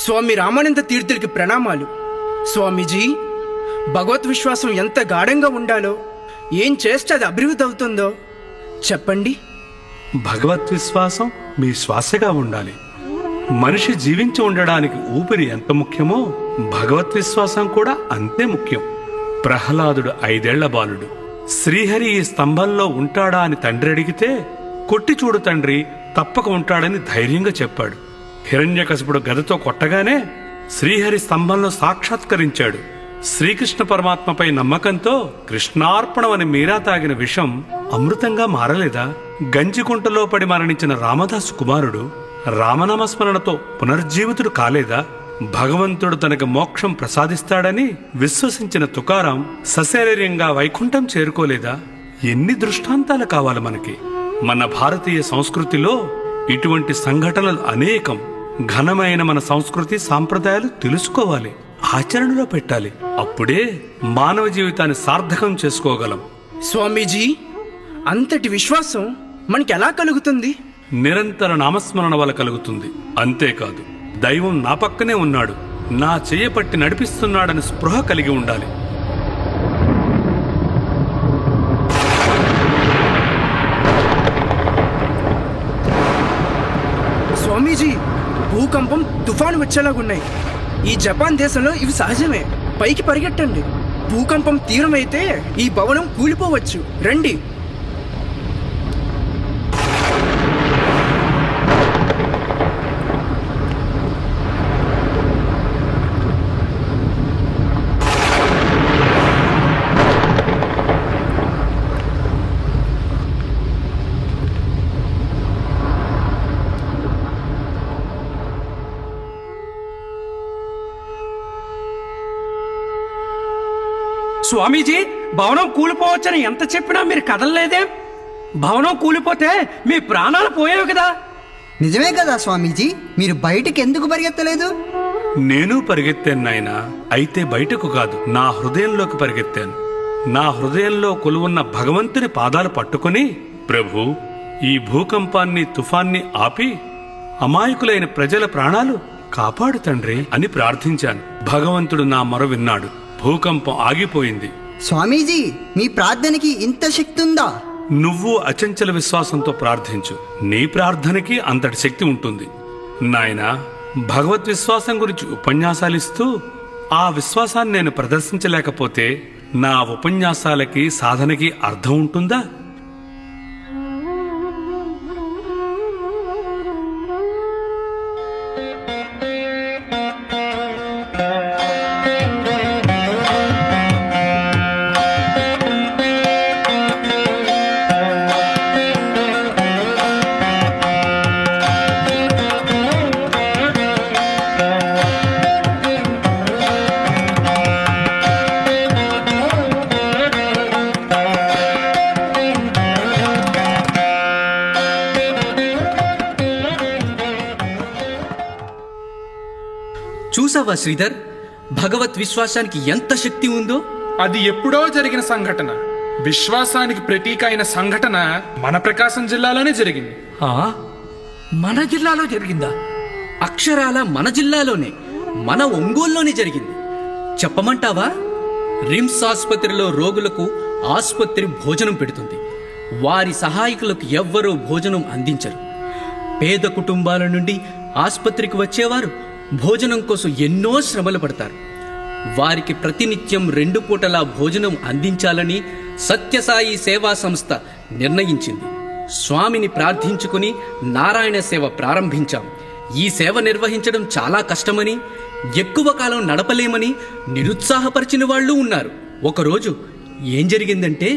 స్వామి రామానంద తీర్థులకి ప్రణామాలు. స్వామీజీ, భగవత్ విశ్వాసం ఎంత గాఢంగా ఉండాలో, ఏం చేస్తే అది అభివృద్ధి అవుతుందో చెప్పండి. భగవత్ విశ్వాసం మీ శ్వాసగా ఉండాలి. మనిషి జీవించి ఉండడానికి ఊపిరి ఎంత ముఖ్యమో భగవత్ విశ్వాసం కూడా అంతే ముఖ్యం. ప్రహ్లాదుడు 5 ఏళ్ల బాలుడు. శ్రీహరి ఈ స్తంభంలో ఉంటాడా అని తండ్రి అడిగితే, కొట్టి చూడు తండ్రి, తప్పక ఉంటాడని ధైర్యంగా చెప్పాడు. హిరణ్యకశిపుడు గదతో కొట్టగానే శ్రీహరి స్తంభంలో సాక్షాత్కరించాడు. శ్రీకృష్ణ పరమాత్మపై నమ్మకంతో కృష్ణార్పణమని మీరా తాగిన విషం అమృతంగా మారలేదా? గంజికుంటలో పడి మరణించిన రామదాసు కుమారుడు రామనామస్మరణతో పునర్జీవితుడు కాలేదా? భగవంతుడు తనకు మోక్షం ప్రసాదిస్తాడని విశ్వసించిన తుకారాం సశరీరంగా వైకుంఠం చేరుకోలేదా? ఎన్ని దృష్టాంతాలు కావాలి మనకి? మన భారతీయ సంస్కృతిలో ఇటువంటి సంఘటనలు అనేకం. ఘనమైన మన సంస్కృతి సాంప్రదాయాలు తెలుసుకోవాలి, ఆచరణలో పెట్టాలి. అప్పుడే మానవ జీవితాన్ని సార్థకం చేసుకోగలం. స్వామీజీ, అంతటి విశ్వాసం మనకి ఎలా కలుగుతుంది? నిరంతర నామస్మరణ వల్ల కలుగుతుంది. అంతేకాదు, దైవం నా పక్కనే ఉన్నాడు, నా చెయ్యపట్టి నడిపిస్తున్నాడని స్పృహ కలిగి ఉండాలి. స్వామీజీ, భూకంపం, తుఫాను వచ్చేలాగున్నాయి. ఈ జపాన్ దేశంలో ఇవి సహజమే. పైకి పరిగెట్టండి. భూకంపం తీవ్రమైతే ఈ భవనం కూలిపోవచ్చు. రండి. స్వామీజీ, భవనం కూలిపోవచ్చని ఎంత చెప్పినా మీరు కదలలేదే. భవనం కూలిపోతే మీ ప్రాణాలు పోయేవి కదా. నిజమే కదా స్వామీజీ, మీరు బయటికి ఎందుకు పరిగెత్తలేదు? నేను పరిగెత్తాను నాయనా, అయితే బయటకు కాదు, నా హృదయంలోకి పరిగెత్తాను. నా హృదయంలో కొలువున్న భగవంతుని పాదాలు పట్టుకుని, ప్రభు, ఈ భూకంపాన్ని, తుఫాన్ని ఆపి అమాయకులైన ప్రజల ప్రాణాలు కాపాడు తండ్రి అని ప్రార్థించాను. భగవంతుడు నా మొర విన్నాడు. భూకంపం ఆగిపోయింది. స్వామీజీ, మీ ప్రార్థనకి ఇంత శక్తి ఉందా? నువ్వు అచంచల విశ్వాసంతో ప్రార్థించు, నీ ప్రార్థనకి అంతటి శక్తి ఉంటుంది. నాయనా, భగవత్ విశ్వాసం గురించి ఉపన్యాసాలిస్తూ ఆ విశ్వాసాన్ని నేను ప్రదర్శించలేకపోతే నా ఉపన్యాసాలకి, సాధనకి అర్థం ఉంటుందా? చూసావా శ్రీధర్, భగవత్ విశ్వాసానికి ఎంత శక్తి ఉందో? అది ఎప్పుడో జరిగిన సంఘటన. విశ్వాసానికి ప్రతీక అయిన సంఘటన మన ప్రకాశం జిల్లాలోనే జరిగింది. మన జిల్లాలో జరిగిందా? అక్షరాల మన జిల్లాలోనే, మన ఒంగోలులోనే జరిగింది. చెప్పమంటావా? రిమ్స్ ఆసుపత్రిలో రోగులకు ఆసుపత్రి భోజనం పెడుతుంది. వారి సహాయకులకు ఎవ్వరూ భోజనం అందించరు. పేద కుటుంబాల నుండి ఆసుపత్రికి వచ్చేవారు భోజనం కోసం ఎన్నో శ్రమలు పడతారు. వారికి ప్రతినిత్యం 2 పూటలా భోజనం అందించాలని సత్యసాయి సేవా సంస్థ నిర్ణయించింది. స్వామిని ప్రార్థించుకుని నారాయణ సేవ ప్రారంభించాం. ఈ సేవ నిర్వహించడం చాలా కష్టమని, ఎక్కువ కాలం నడపలేమని నిరుత్సాహపరిచిన వాళ్ళు ఉన్నారు. ఒకరోజు ఏం జరిగిందంటే,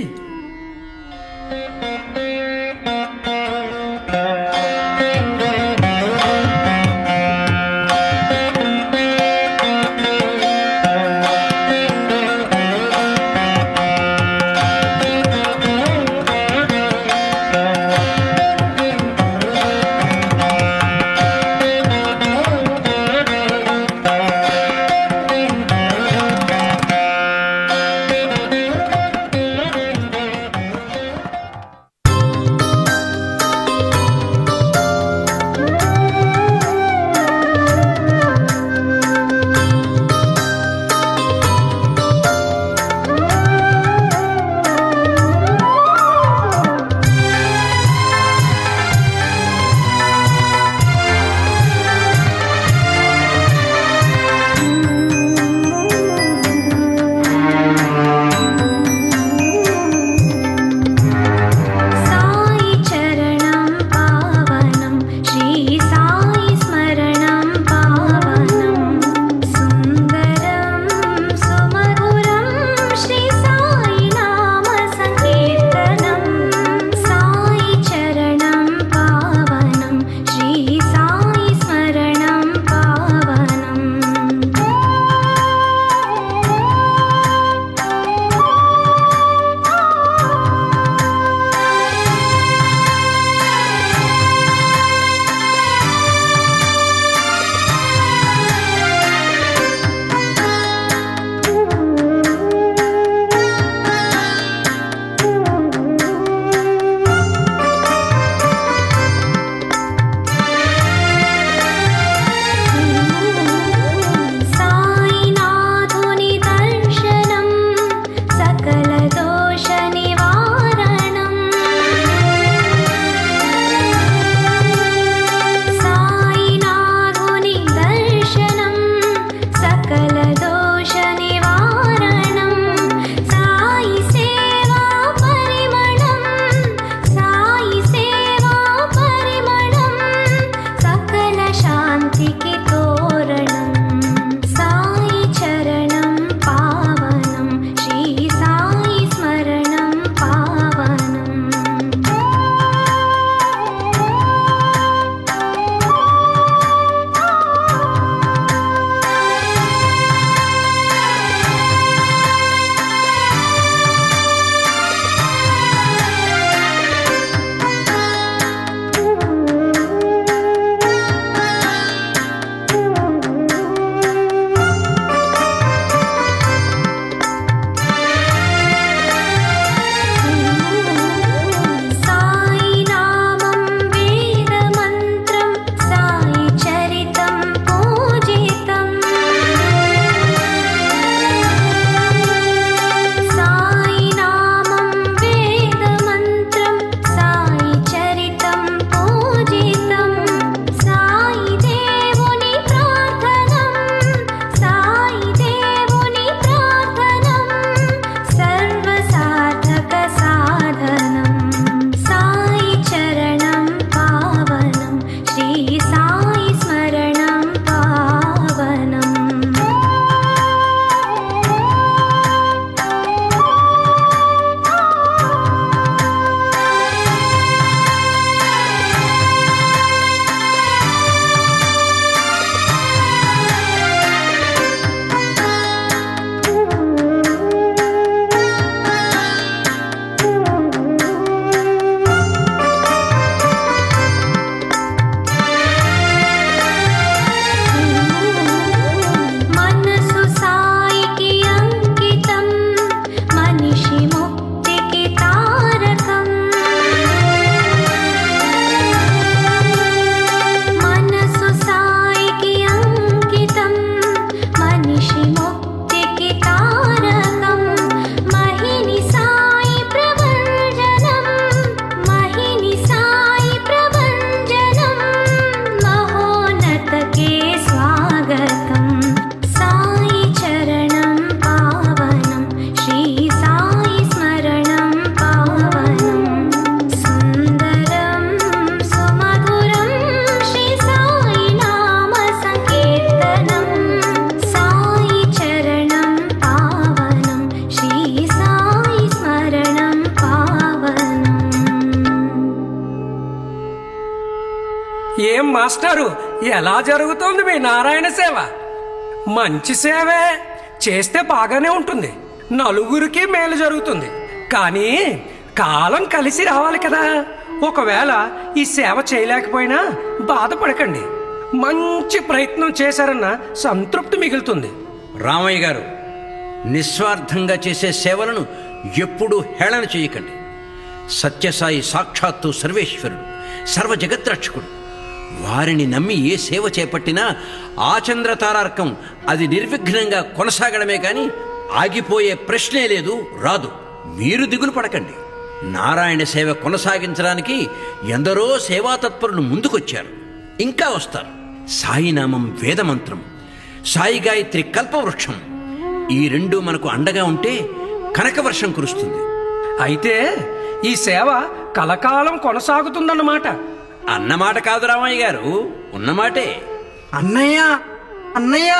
గారు, ఎలా జరుగుతోంది మీ నారాయణ సేవ? మంచి సేవే చేస్తే బాగానే ఉంటుంది, నలుగురికి మేలు జరుగుతుంది. కానీ కాలం కలిసి రావాలి కదా. ఒకవేళ ఈ సేవ చేయలేకపోయినా బాధపడకండి, మంచి ప్రయత్నం చేశారన్న సంతృప్తి మిగులుతుంది. రామయ్య గారు, నిస్వార్థంగా చేసే సేవలను ఎప్పుడూ హేళన చేయకండి. సత్యసాయి సాక్షాత్తు సర్వేశ్వరుడు, సర్వ జగద్రక్షకుడు. వారిని నమ్మి ఏ సేవ చేపట్టినా ఆచంద్రతారార్కం అది నిర్విఘ్నంగా కొనసాగడమే కానీ ఆగిపోయే ప్రశ్నే లేదు, రాదు. మీరు దిగులు పడకండి. నారాయణ సేవ కొనసాగించడానికి ఎందరో సేవాతత్పరులు ముందుకొచ్చారు, ఇంకా వస్తారు. సాయినామం వేదమంత్రం, సాయి గాయత్రి కల్పవృక్షం, ఈ రెండు మనకు అండగా ఉంటే కనకవర్షం కురుస్తుంది. అయితే ఈ సేవ కలకాలం కొనసాగుతుందన్నమాట. అన్నమాట కాదు రామయ్య గారు, ఉన్నమాటే. అన్నయ్య అన్నయ్య,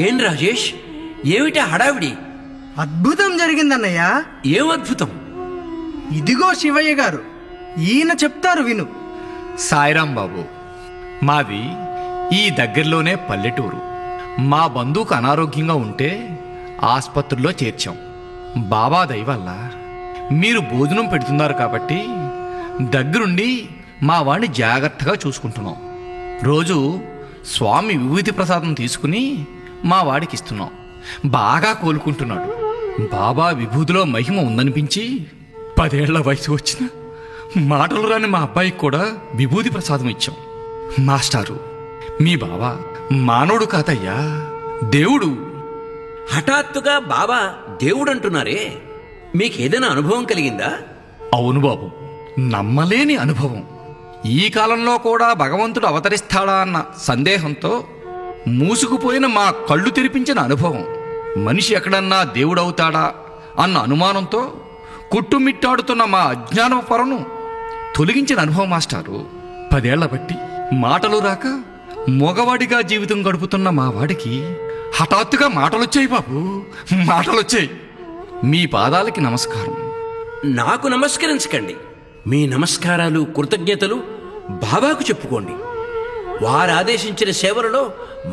ఏం రాజేష్, ఏమిటా హడావిడి? అద్భుతం జరిగిందన్నయ్య. ఏం అద్భుతం? ఇదిగో శివయ్య గారు, ఈయన చెప్తారు విను. సాయిరాం బాబు, మాది ఈ దగ్గరలోనే పల్లెటూరు. మా బంధువుకు అనారోగ్యంగా ఉంటే ఆసుపత్రిలో చేర్చాం. బాబా దయ వల్ల మీరు భోజనం పెడుతున్నారు కాబట్టి దగ్గరుండి మా వాడిని జాగ్రత్తగా చూసుకుంటున్నాం. రోజు స్వామి విభూతి ప్రసాదం తీసుకుని మా వాడికి ఇస్తున్నాం. బాగా కోలుకుంటున్నాడు. బాబా విభూతిలో మహిమ ఉందనిపించి 10 ఏళ్ల వయసు వచ్చిన మాటలు రాని మా అబ్బాయికి కూడా విభూతి ప్రసాదం ఇచ్చాం. మాస్టారు, మీ బాబా మానవుడు కాదయ్యా, దేవుడు. హఠాత్తుగా బాబా దేవుడు అంటున్నారే, మీకేదైనా అనుభవం కలిగిందా? అవును బాబు, నమ్మలేని అనుభవం. ఈ కాలంలో కూడా భగవంతుడు అవతరిస్తాడా అన్న సందేహంతో మూసుకుపోయిన మా కళ్ళు తెరిపించిన అనుభవం. మనిషి ఎక్కడన్నా దేవుడవుతాడా అన్న అనుమానంతో కుట్టుమిట్టాడుతున్న మా అజ్ఞాన పొరను తొలగించిన అనుభవం మాస్టారు. 10 ఏళ్ల బట్టి మాటలు రాక మగవాడిగా జీవితం గడుపుతున్న మా వాడికి హఠాత్తుగా మాటలొచ్చాయి బాబు, మాటలొచ్చాయి. మీ పాదాలకి నమస్కారం. నాకు నమస్కరించకండి. మీ నమస్కారాలు, కృతజ్ఞతలు బాబాకు చెప్పుకోండి. వారు ఆదేశించిన సేవలలో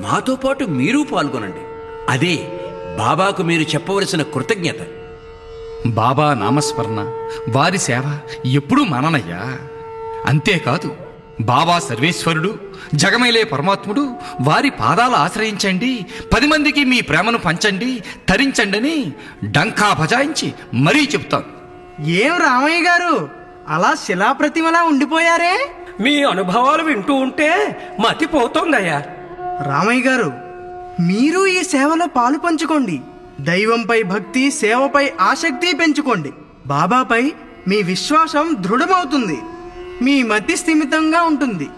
మాతో పాటు మీరు పాల్గొనండి. అదే బాబాకు మీరు చెప్పవలసిన కృతజ్ఞత. బాబా నామస్మరణ, వారి సేవ ఎప్పుడూ మననయ్యా. అంతేకాదు, బాబా సర్వేశ్వరుడు, జగమేలే పరమాత్ముడు, వారి పాదాలు ఆశ్రయించండి, 10 మందికి మీ ప్రేమను పంచండి, తరించండి అని డంకా బజాయించి మరీ చెప్తాను. ఏం రామయ్య గారు, అలా శిలాప్రతిమలా ఉండిపోయారే? మీ అనుభవాలు వింటూ ఉంటే మతిపోతోందయ్యా. రామయ్య గారు, మీరు ఈ సేవలో పాలు పంచుకోండి. దైవంపై భక్తి, సేవపై ఆసక్తి పెంచుకోండి. బాబాపై మీ విశ్వాసం దృఢమవుతుంది. మీ మతి స్థిమితంగా ఉంటుంది.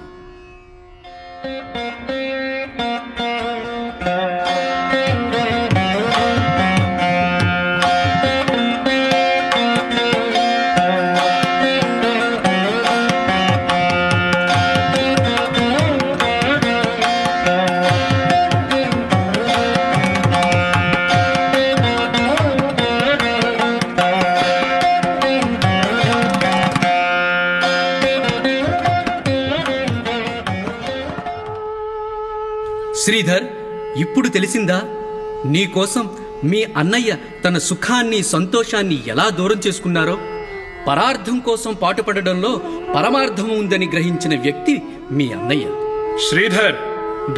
శ్రీధర్, ఇప్పుడు తెలిసిందా నీకోసం మీ అన్నయ్య తన సుఖాన్ని, సంతోషాన్ని ఎలా దూరం చేసుకున్నారో? పరార్థం కోసం పాటుపడడంలో పరమార్థం ఉందని గ్రహించిన వ్యక్తి మీ అన్నయ్య. శ్రీధర్,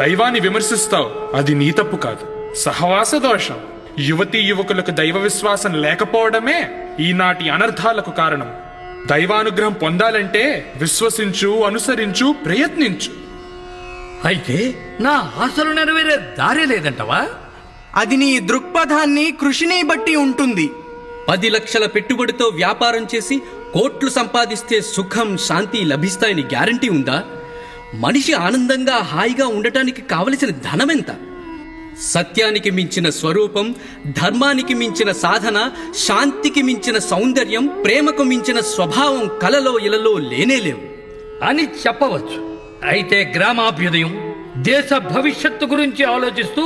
దైవాన్ని విమర్శిస్తావు, అది నీ తప్పు కాదు, సహవాస దోషం. యువతీ యువకులకు దైవ విశ్వాసం లేకపోవడమే ఈనాటి అనర్థాలకు కారణం. దైవానుగ్రహం పొందాలంటే విశ్వసించు, అనుసరించు, ప్రయత్నించు. అయితే నా ఆశలు నెరవేరే దారే లేదంటవా? అది నీ దృక్పథాన్ని, కృషిని బట్టి ఉంటుంది. 10 లక్షల పెట్టుబడితో వ్యాపారం చేసి కోట్లు సంపాదిస్తే సుఖం, శాంతి లభిస్తాయని గ్యారంటీ ఉందా? మనిషి ఆనందంగా, హాయిగా ఉండటానికి కావలసిన ధనమెంత? సత్యానికి మించిన స్వరూపం, ధర్మానికి మించిన సాధన, శాంతికి మించిన సౌందర్యం, ప్రేమకు మించిన స్వభావం కలలో ఇలలో లేనేలేవు అని చెప్పవచ్చు. అయితే గ్రామాభ్యుదయం, దేశ భవిష్యత్తు గురించి ఆలోచిస్తూ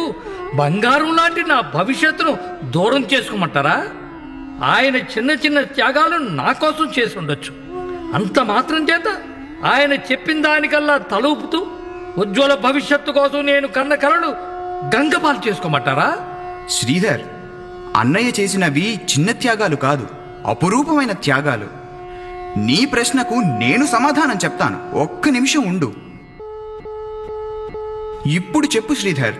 బంగారం లాంటి నా భవిష్యత్తును దూరం చేసుకోమంటారా? ఆయన చిన్న చిన్న త్యాగాలు నా కోసం చేసి ఉండొచ్చు. అంత మాత్రం చేత ఆయన చెప్పిన దానికల్లా తలూపుతూ ఉజ్వల భవిష్యత్తు కోసం నేను కన్న కలలు గంగపాలు చేసుకోమంటారా? శ్రీధర్, అన్నయ్య చేసినవి చిన్న త్యాగాలు కాదు, అపురూపమైన త్యాగాలు. నీ ప్రశ్నకు నేను సమాధానం చెప్తాను. ఒక్క నిమిషం ఉండు. ఇప్పుడు చెప్పు శ్రీధర్,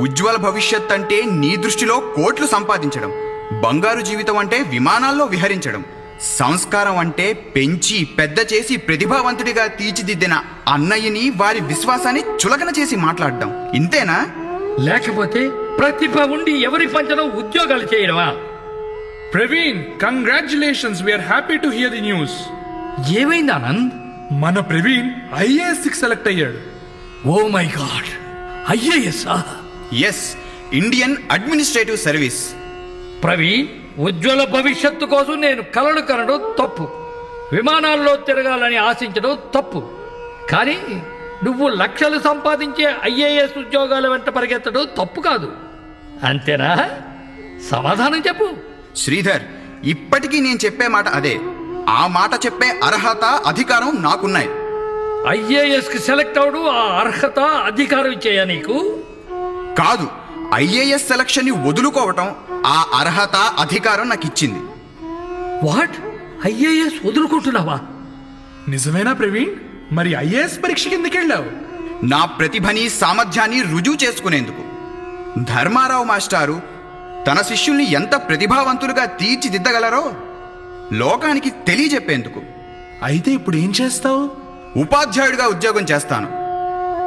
ఉజ్వల భవిష్యత్ అంటే నీ దృష్టిలో కోట్లు సంపాదించడం, బంగారు జీవితం అంటే విమానాల్లో విహరించడం, సంస్కారం అంటే పెంచి పెద్ద చేసి ప్రతిభావంతుడిగా తీర్చిదిద్దిన అన్నయ్యని వారి విశ్వాసాన్ని చులకన చేసి మాట్లాడడం, ఇంతేనా? లేకపోతే ప్రతిభ ఉండి ఎవరి పంచడం ఉద్యోగాలు చేయడమా? Praveen, congratulations, we are happy to hear న్యూస్. ఏమైంది ఆనంద్? మన ప్రవీణ్ ఐఏఎస్ కి సెలెక్ట్ అయ్యాడు. Oh my God, IAS? Yes, Indian administrative service. Praveen, ఉజ్వల భవిష్యత్తు కోసం నేను కలలు కనడం తప్పు, విమానాల్లో తిరగాలని ఆశించడం తప్పు. కానీ నువ్వు లక్షలు సంపాదించే ఐఏఎస్ ఉద్యోగాల వెంట పరిగెత్తడం తప్పు కాదు, అంతేనా? సమాధానం చెప్పు. శ్రీధర్, ఇప్పటికీ నేను చెప్పే మాట అదే. ఆ మాట చెప్పే అర్హత, అధికారం నాకున్నాయి. ఐఏఎస్ కి సెలెక్ట్ అవడు ఆ అర్హత, అధికారం ఇచ్చేయా నీకు? కాదు, ఐఏఎస్ సెలక్షన్ ని వదులుకోవటం ఆ అర్హత, అధికారం నాకు ఇచ్చింది. వాట్? ఐఏఎస్ వదులుకుంటున్నావా? నిజమేనా ప్రవీణ్? మరి ఐఏఎస్ పరీక్షకి ఎందుకు వెళ్ళావు? నా ప్రతిభని, సామర్థ్యాన్ని రుజువు చేసుకునేందుకు. ధర్మారావు మాస్టారు తన శిష్యుల్ని ఎంత ప్రతిభావంతులుగా తీర్చిదిద్దగలరో లోకానికి తెలియజెప్పేందుకు. అయితే ఇప్పుడు ఏం చేస్తావు? ఉపాధ్యాయుడిగా ఉద్యోగం చేస్తాను.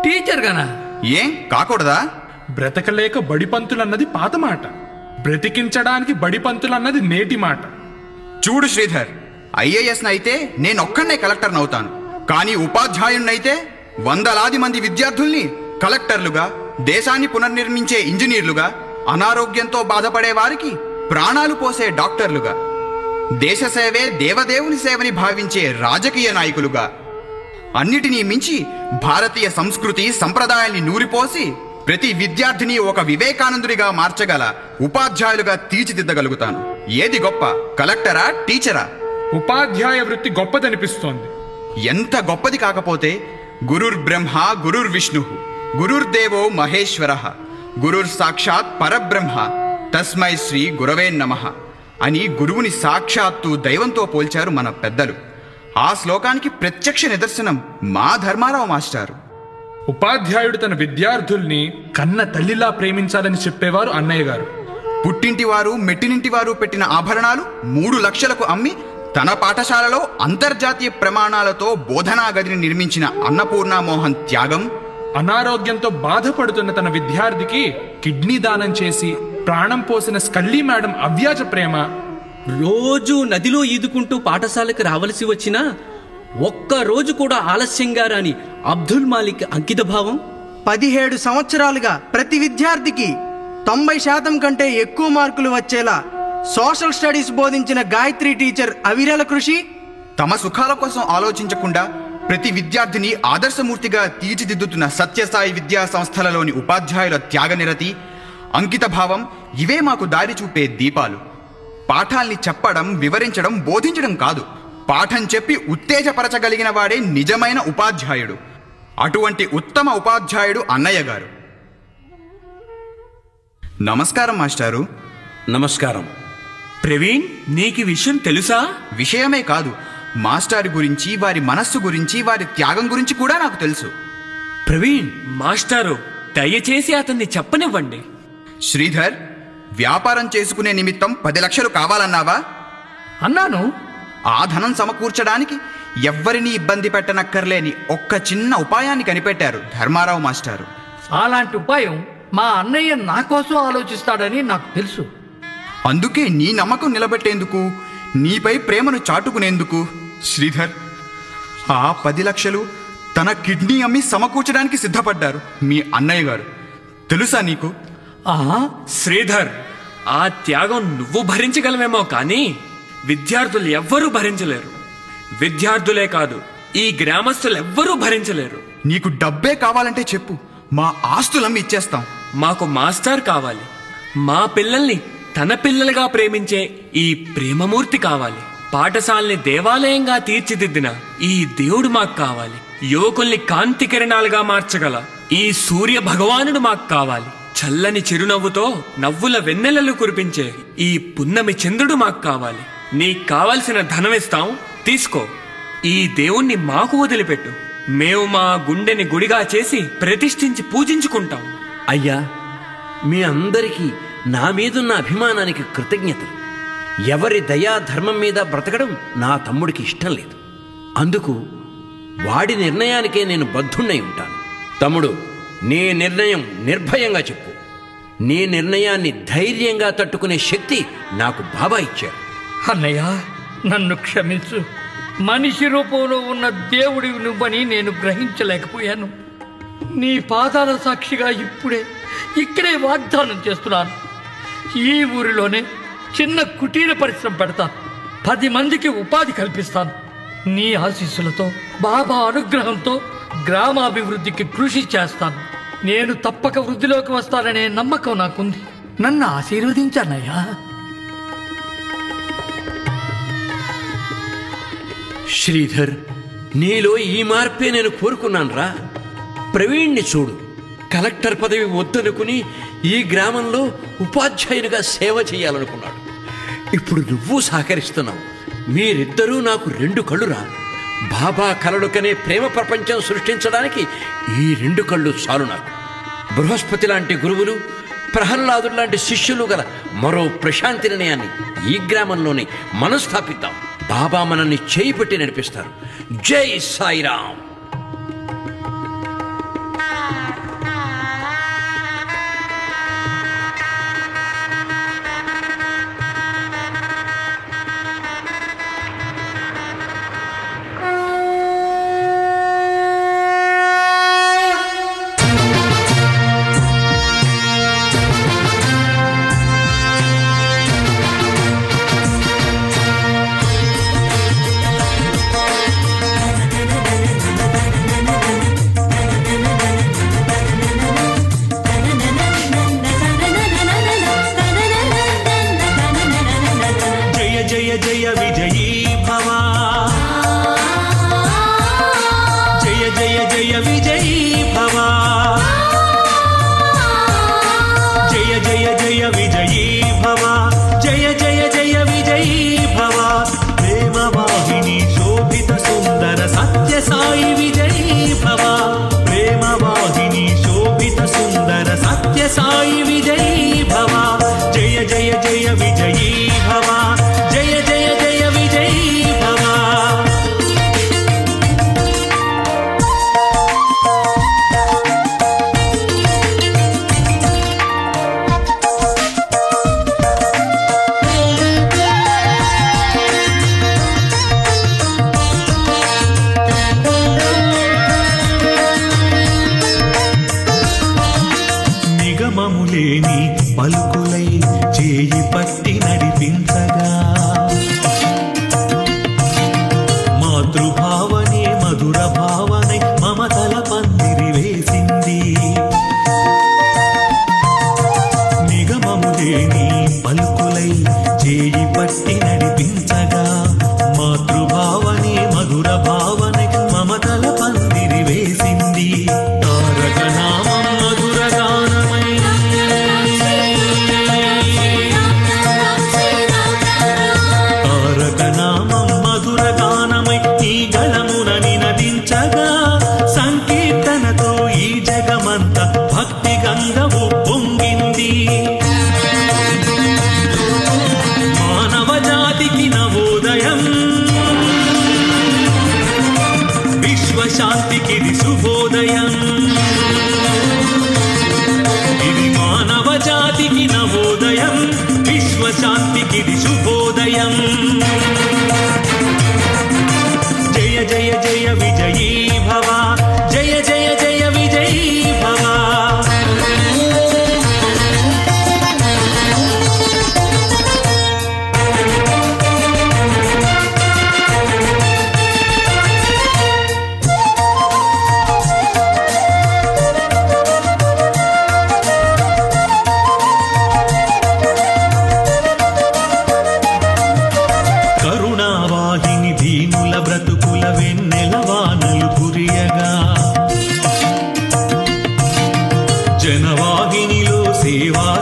టీచర్ గానా? ఏం కాకూడదా? బ్రతకలేక బడిపంతులన్నది పాత మాట, బ్రతికించడానికి బడిపంతులన్నది నేటి మాట. చూడు శ్రీధర్, ఐఏఎస్ నైతే నేనొక్కడే కలెక్టర్ని అవుతాను. కానీ ఉపాధ్యాయున్నైతే వందలాది మంది విద్యార్థుల్ని కలెక్టర్లుగా, దేశాన్ని పునర్నిర్మించే ఇంజనీర్లుగా, అనారోగ్యంతో బాధపడే వారికి ప్రాణాలు పోసే డాక్టర్లుగా, దేశ సేవే దేవదేవుని సేవని భావించే రాజకీయ నాయకులుగా, అన్నిటినీ మించి భారతీయ సంస్కృతి సంప్రదాయాల్ని నూరిపోసి ప్రతి విద్యార్థిని ఒక వివేకానందుడిగా మార్చగల ఉపాధ్యాయులుగా తీర్చిదిద్దగలుగుతాను. ఏది గొప్ప, కలెక్టరా, టీచరా? ఉపాధ్యాయ వృత్తి గొప్పదనిపిస్తోంది. ఎంత గొప్పది కాకపోతే గురుర్ బ్రహ్మ గురుర్ విష్ణు గురుర్దేవో మహేశ్వర గురుర్ సాక్షాత్ పరబ్రహ్మ తస్మై శ్రీ గురవే నమః అని గురువుని సాక్షాత్తు దైవంతో పోల్చారు మన పెద్దలు. ఆ శ్లోకానికి ప్రత్యక్ష నిదర్శనం మా ధర్మారావు మాస్టారు. ఉపాధ్యాయుడు తన విద్యార్థుల్ని కన్న తల్లిలా ప్రేమించాలని చెప్పేవారు అన్నయ్య గారు. పుట్టింటివారు, మెట్టినింటివారు పెట్టిన ఆభరణాలు 3 లక్షలకు అమ్మి తన పాఠశాలలో అంతర్జాతీయ ప్రమాణాలతో బోధనా గదిని నిర్మించిన అన్నపూర్ణ మోహన్ త్యాగం, అనారోగ్యంతో బాధపడుతున్న తన విద్యార్థికి కిడ్నీ దానం చేసి ప్రాణం పోసిన స్కల్లీ మేడం అవ్యాజ ప్రేమ, రోజు నదిలో ఈదుకుంటూ పాఠశాలకు రావలసి వచ్చినా ఒక్క రోజు కూడా ఆలస్యంగా రాని అబ్దుల్ మాలిక్ అంకితభావం, 17 సంవత్సరాలుగా ప్రతి విద్యార్థికి 90% కంటే ఎక్కువ మార్కులు వచ్చేలా సోషల్ స్టడీస్ బోధించిన గాయత్రి టీచర్ అవిరల కృషి, తమ సుఖాల కోసం ఆలోచించకుండా ప్రతి విద్యార్థిని ఆదర్శమూర్తిగా తీర్చిదిద్దుతున్న సత్యసాయి విద్యా సంస్థలలోని ఉపాధ్యాయుల త్యాగనిరతి, అంకితభావం ఇవే మాకు దారి చూపే దీపాలు. పాఠాల్ని చెప్పడం, వివరించడం, బోధించడం కాదు, పాఠం చెప్పి ఉత్తేజపరచగలిగిన వాడే నిజమైన ఉపాధ్యాయుడు. అటువంటి ఉత్తమ ఉపాధ్యాయుడు అన్నయ్య గారు. నమస్కారం మాస్టారు. నమస్కారం. ప్రవీణ్, నీకు విషయం తెలుసా? విషయమే కాదు, మాస్టారు గురించి, వారి మనస్సు గురించి, వారి త్యాగం గురించి కూడా నాకు తెలుసు. ప్రవీణ్, మాస్టారు దయచేసి అతన్ని చెప్పనివ్వండి. శ్రీధర్, వ్యాపారం చేసుకునే నిమిత్తం 10 లక్షలు కావాలన్నావా? అన్నాను. ఆ ధనం సమకూర్చడానికి ఎవ్వరినీ ఇబ్బంది పెట్టనక్కర్లేని ఒక్క చిన్న ఉపాయాన్ని కనిపెట్టారు ధర్మారావు మాస్టారు. అలాంటి ఉపాయం మా అన్నయ్య నా కోసం ఆలోచిస్తాడని నాకు తెలుసు. అందుకే నీ నమ్మకం నిలబెట్టేందుకు, నీపై ప్రేమను చాటుకునేందుకు శ్రీధర్ ఆ 10 లక్షలు తన కిడ్నీ అమ్మి సమకూర్చడానికి సిద్ధపడ్డారు మీ అన్నయ్య గారు. తెలుసా నీకు? శ్రీధర్, ఆ త్యాగం నువ్వు భరించగలవేమో కానీ విద్యార్థులు ఎవ్వరూ భరించలేరు. విద్యార్థులే కాదు, ఈ గ్రామస్తులెవ్వరూ భరించలేరు. నీకు డబ్బే కావాలంటే చెప్పు, మా ఆస్తులమ్మి ఇచ్చేస్తాం. మాకు మాస్టర్ కావాలి. మా పిల్లల్ని తన పిల్లలుగా ప్రేమించే ఈ ప్రేమమూర్తి కావాలి. పాఠశాలని దేవాలయంగా తీర్చిదిద్దిన ఈ దేవుడు మాకు కావాలి. యువకుల్ని కాంతి కిరణాలుగా మార్చగల ఈ సూర్య భగవానుడు మాకు కావాలి. చల్లని చిరునవ్వుతో నవ్వుల వెన్నెలలు కురిపించే ఈ పున్నమి చంద్రుడు మాకు కావాలి. నీకు కావలసిన ధనమిస్తాం, తీసుకో. ఈ దేవుణ్ణి మాకు వదిలిపెట్టు. మేము మా గుండెని గుడిగా చేసి ప్రతిష్ఠించి పూజించుకుంటాం. అయ్యా, మీ అందరికీ నా మీదున్న అభిమానానికి కృతజ్ఞతలు. ఎవరి దయా ధర్మం మీద బ్రతకడం నా తమ్ముడికి ఇష్టం లేదు. అందుకు వాడి నిర్ణయానికే నేను బద్ధుణ్ణై ఉంటాను. తమ్ముడు, నీ నిర్ణయం నిర్భయంగా చెప్పు. నీ నిర్ణయాన్ని ధైర్యంగా తట్టుకునే శక్తి నాకు బాబా ఇచ్చాడు. అన్నయ్య, నన్ను క్షమించు. మనిషి రూపంలో ఉన్న దేవుడివి నువ్వని నేను గ్రహించలేకపోయాను. నీ పాదాల సాక్షిగా ఇక్కడే వాగ్దానం చేస్తున్నాను. ఈ ఊరిలోనే చిన్న కుటీర పరిశ్రమ పెడతాను. 10 మందికి ఉపాధి కల్పిస్తాను. నీ ఆశీస్సులతో, బాబా అనుగ్రహంతో గ్రామాభివృద్ధికి కృషి చేస్తాను. నేను తప్పక వృద్ధిలోకి వస్తాననే నమ్మకం నాకుంది. నన్ను ఆశీర్వదించానయ్యా. శ్రీధర్, నీలో ఈ మార్పే నేను కోరుకున్నాను రా. ప్రవీణ్ణి చూడు, కలెక్టర్ పదవి వద్దనుకుని ఈ గ్రామంలో ఉపాధ్యాయునిగా సేవ చేయాలనుకున్నాడు. ఇప్పుడు నువ్వు సహకరిస్తున్నావు. మీరిద్దరూ నాకు 2 కళ్ళురా. బాబా కలలు కనే ప్రేమ ప్రపంచం సృష్టించడానికి ఈ 2 కళ్ళు చాలు నాకు. బృహస్పతి లాంటి గురువులు, ప్రహ్లాదుడు లాంటి శిష్యులు గల మరో ప్రశాంతి నిలయాన్ని ఈ గ్రామంలోనే మనం స్థాపిద్దాం. బాబా మనల్ని చేయి పెట్టి నడిపిస్తారు. జై సాయిరాం. శాంతికి శుభోదయం.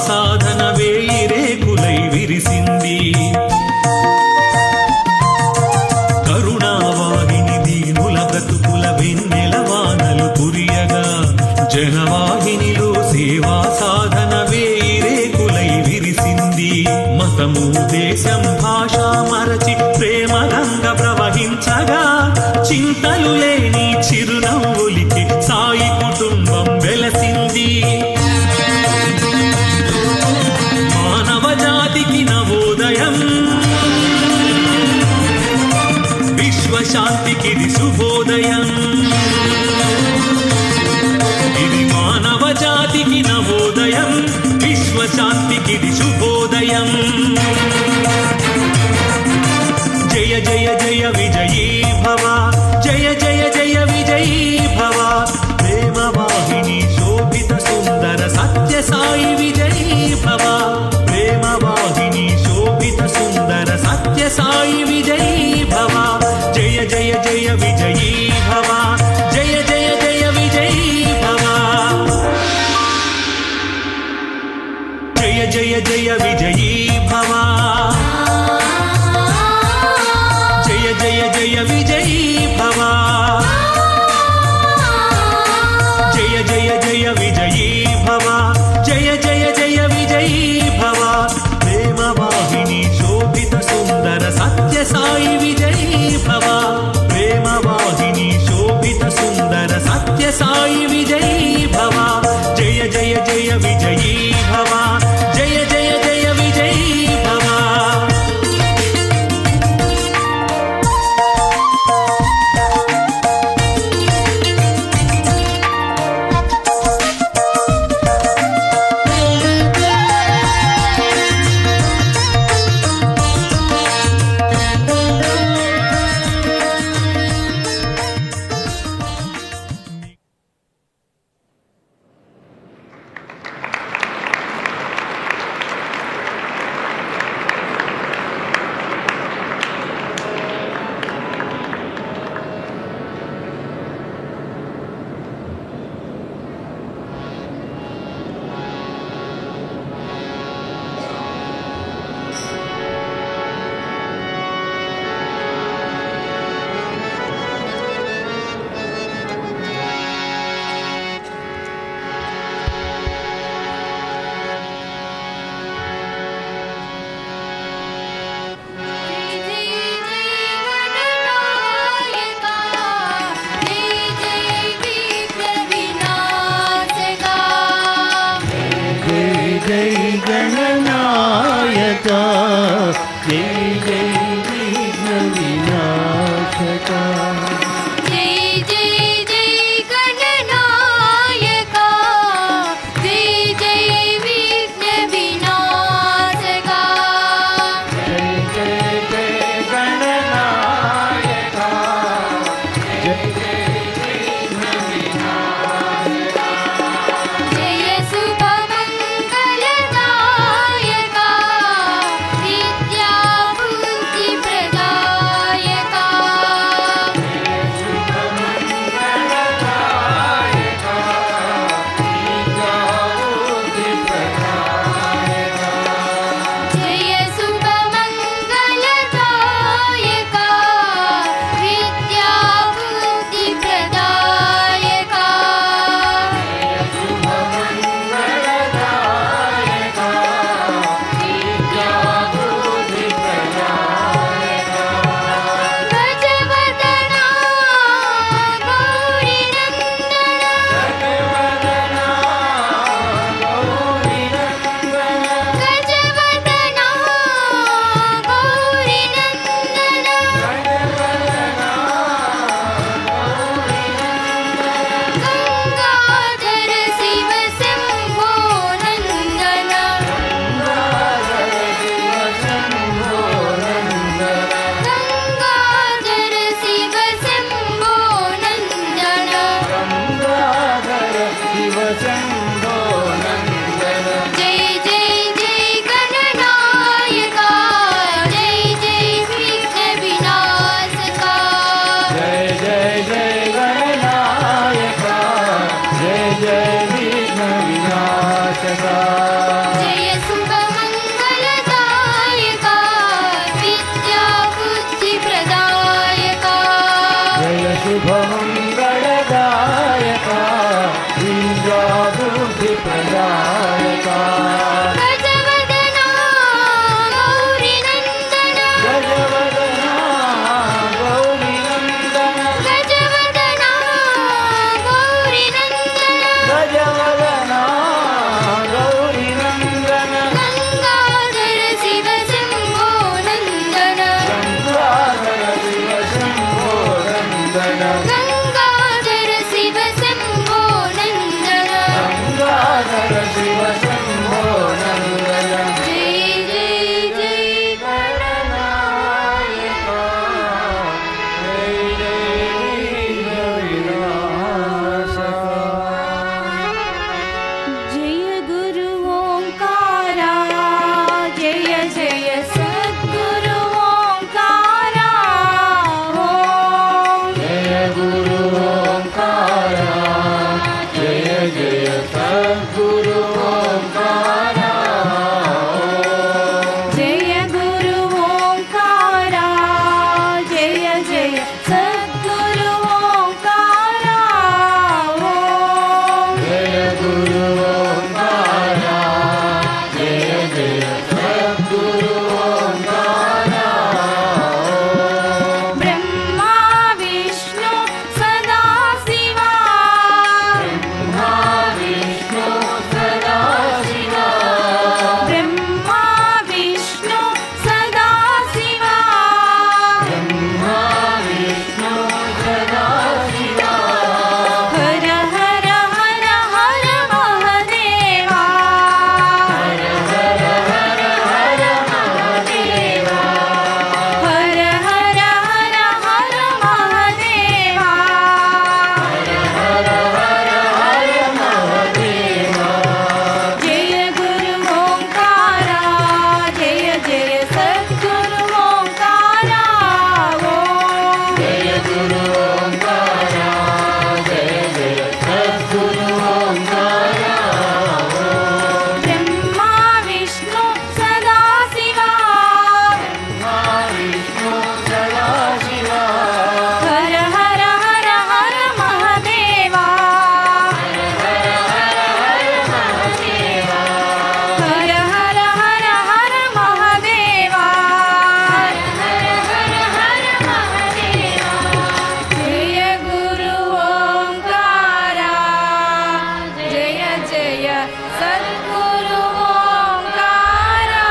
సాధన వేయి రేకులై విరిసింది. కరుణావాహిని దీనుల బ్రతుకుల వెన్నెల వానలు కురియగా, జనవాహినిలో సేవా సాధన వేయి రేకులై విరిసింది. మతము దేశం భాష మరచి ప్రేమ గంగ ప్రవహించగా, చింతలు లేని చిరునవ్వులికి సాయి కుటుంబం వెలసింది. మానవ జాతికి నవోదయం, విశ్వశాంతికిది శుభోదయం. ఇది మానవ జాతికి నవోదయం, విశ్వశాంతికిది శుభోదయం. జయ జయ జయ విజయీ భవ, జయ జయ జయ విజయీ భవ. ప్రేమ వాహిని శోభిత సుందర సత్య సాయి విజయీ భవ. ప్రేమ వాహిని శోభిత సుందర సత్య సాయి విజయీ భవ. జయ జయ జయ విజయీ భవ, జయ జయ జయ విజయీ భవ. జయ జయ జయ విజయీ భవ, జయ జయ జయ విజయీ భవ. జయ జయ జయ విజయీ భవ, జయ జయ జయ విజయీ భవ. ప్రేమ వాహిని శోభిత సుందర సత్య సాయి విజయీ భవ. ప్రేమ వాహిని శోభిత సుందర సత్య సాయి విజయీ భవ. జయ జయ జయ విజయీ భవ, జయ జయ జయ విజయీ భవ. जय विघ्न विनाशका जय बुद्धि प्रदायक गजवदना गौरी नंदन गजवदना गौरी नंदन गजवदना गौरी नंदन गजवदना गौरी नंदन गंगाधर शिव शंभो नंदन गंगाधर शिव शंभो नंदन गंगाधर शिव शंभो नंदन गंगाधर शिव शंभो नंदन जय जय जय गणनायक जय जय विनाशक जय गुरु ओंकारा जय जय सद्गुरु ओंकारा ओम जय गुरु ओंकारा जय जय सद्गुरु ओंकारा जय गुरु ओंकारा जय जय सद्गुरु ओंकारा ओम जय गुरु ओंकारा जय जय सद्गुरु ओंकारा ब्रह्मा विष्णु सदा शिवा ब्रह्मा विष्णु सदा शिवा ब्रह्मा विष्णु सदा शिवा ब्रह्मा विष्णु सदा शिवा हर हर हर हर महादेवा हर हर हर हर महादेवा हर हर हर हर महादेवा हर हर हर हर महादेवा जय गुरु ओंकारा जय जय सद्गुरु ओंकारा ओम जय गुरु ओंकारा जय जय सद्गुरु ओंकारा ओम ब्रह्मा विष्णु सदा शिवा ब्रह्मा विष्णु सदा शिवा हर हर हर हर महादेवा हर हर हर हर महादेवा हर हर हर हर महादेवा हर हर हर हर महादेवा जय गुरु ओंकारा जय जय सद्गुरु ओंकारा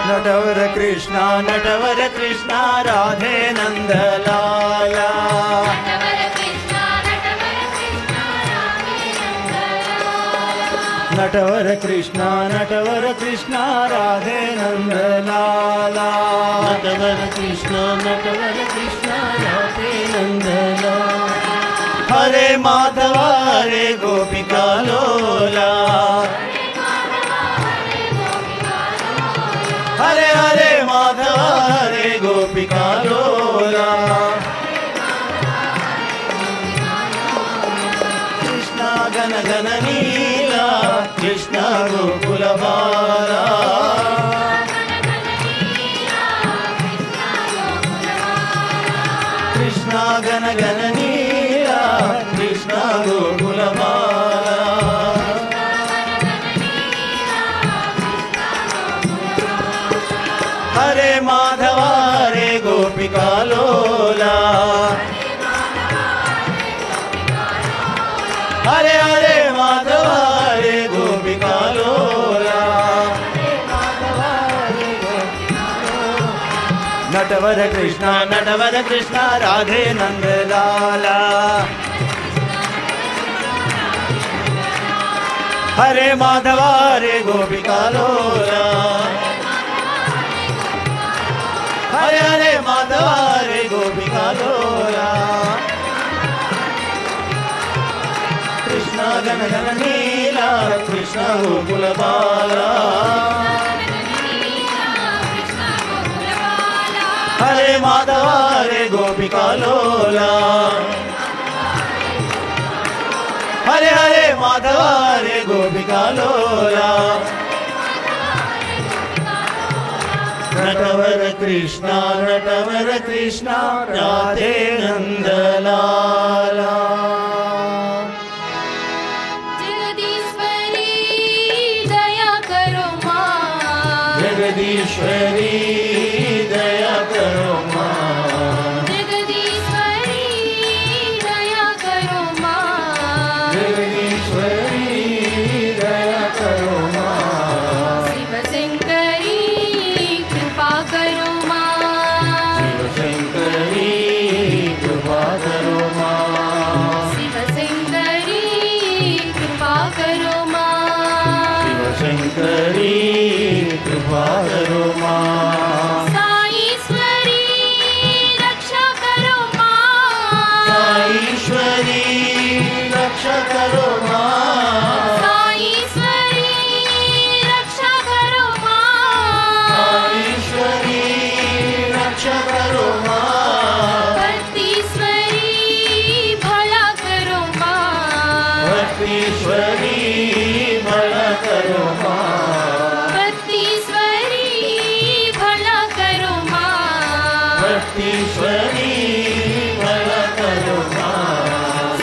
नटवर कृष्ण राधे नंदलाला नटवर कृष्ण राधे नंदलाला नटवर कृष्ण राधे नंदलाला हरे माधव हरे गोपिका लोला हरे हरे माधव हरे गोपिका लोला कृष्ण गण गण नीला कृष्ण गोकुल बाला कृष्ण गण गण नीला कृष्ण गोकुल बाला हरे माधव हरे गोपिका लोला हरे हरे माधव हरे गोपिका लोला नटवर कृष्ण राधे नंदलाला हरे माधव हरे गोपिका लोला हरे हरे माधव हरे गोपिका लोला कृष्ण गण गण नीला कृष्ण गोकुल बाला हरे माधव हरे गोपिका लोला हरे हरे माधव हरे गोपिका लोला नटवर कृष्ण नटवर कृष्ण राधे नंदलाला। जगदीश्वरी दया करो माँ, जगदीश्वरी दया करो माँ, जगदीश्वरी दया करो माँ, जगदीश्वरी दया करो माँ, शिवशंकरी कृपा करो माँ, शिवशंकरी कृपा करो माँ, शिवशंकरी कृपा करो माँ, शिवशंकरी कृपा करो माँ, साईश्वरी रक्षा करो माँ, साईश्वरी रक्षा करो माँ, साईश्वरी रक्षा करो माँ, साईश्वरी रक्षा करो माँ, भक्तीश्वरी भला करो माँ, भक्तीश्वरी भला करो माँ, भक्तीश्वरी भला करो माँ, भक्तीश्वरी भला करो माँ,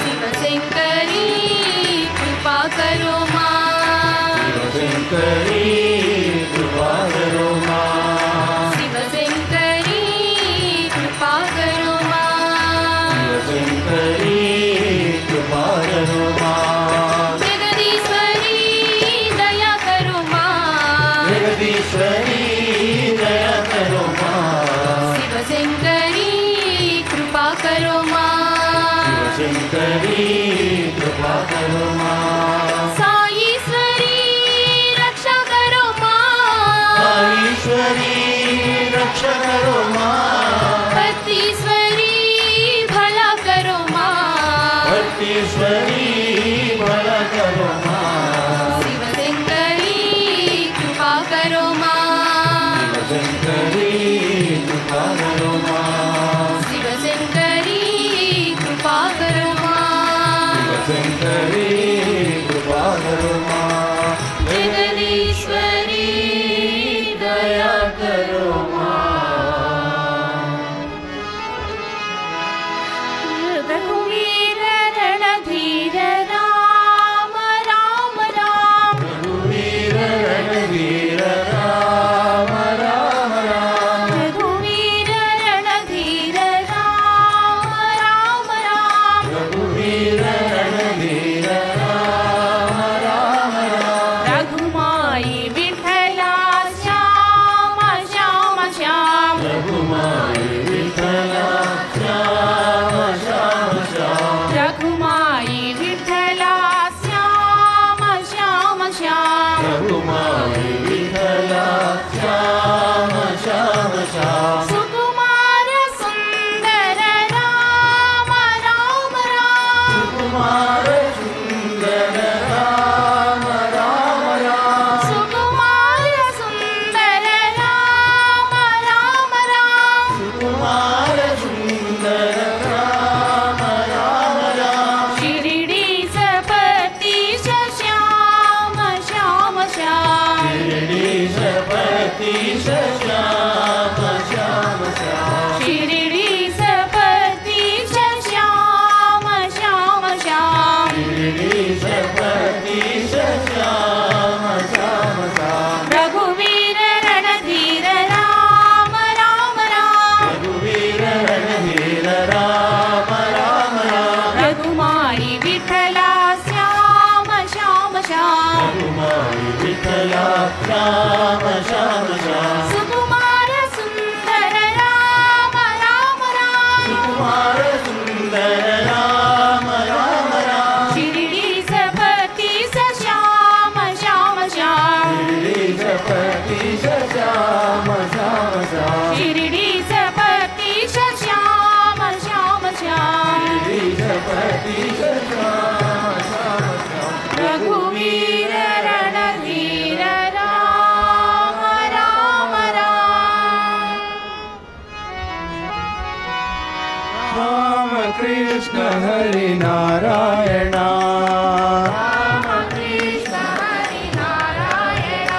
शिवशंकरी कृपा करो माँ, शिवशंकरी कृपा करो माँ, शिवशंकरी कृपा करो माँ, शिवशंकरी कृपा करो माँ, जगदीश्वरी दया करो माँ, जगदीश्वरी दया करो माँ, शिवशंकरी कृपा करो माँ, शिवशंकरी कृपा करो माँ, साईश्वरी रक्षा करो माँ, साईश्वरी रक्षा करो माँ, भक्तीश्वरी भला करो माँ, भक्तीश्वरी भला करो माँ, शिवशंकरी कृपा करो माँ, शिवशंकरी कृपा करो माँ, शिवशंकरी कृपा करो माँ, शिवशंकरी कृपा करो माँ, जगदीश्वरी दया करो माँ। रघुवीर रणधीर राम राम राम, रघुवीर रणधीर राम राम राम, रघुवीर रणधीर राम राम राम, रघुवीर रणधीर राम राम राम, रघुमाई विठला श्याम श्याम श्याम, रघुमाई विठला श्याम श्याम श्याम, रघुमाई विठला श्याम श्याम श्याम, रघुमाई विठला श्याम श्याम श्याम, सुकुमार सुंदर राम राम राम, कुमार सुंदर राम राम राम, सुकुमार सुंदर राम राम राम, कुमार सुंदर राम राम राम, शिरडी सपती श्याम श्याम श्याम, शिरडी सपती श्याम श्याम श्याम, शिरडी सपती श्याम श्याम श्याम, शिरडी सपती श्याम श्याम श्याम, रघुवीर रणधीर राम राम राम, रघुवीर रणधीर राम राम राम, रघुमाई विठला श्याम श्याम श्याम, रघुमाई विठला श्याम श्याम श्याम, सुकुमार सुंदर राम राम राम, कुमार सुंदर राम राम राम, शिरडी सपती श्याम श्याम श्याम, शिरडी सपती श्याम श्याम श्याम, शिरडी सपती श्याम श्याम श्याम, शिरडी सपती श्याम श्याम श्याम, रघुवीर रणधीर राम राम राम, राम कृष्ण हरि नारायण, राम कृष्ण हरि नारायण,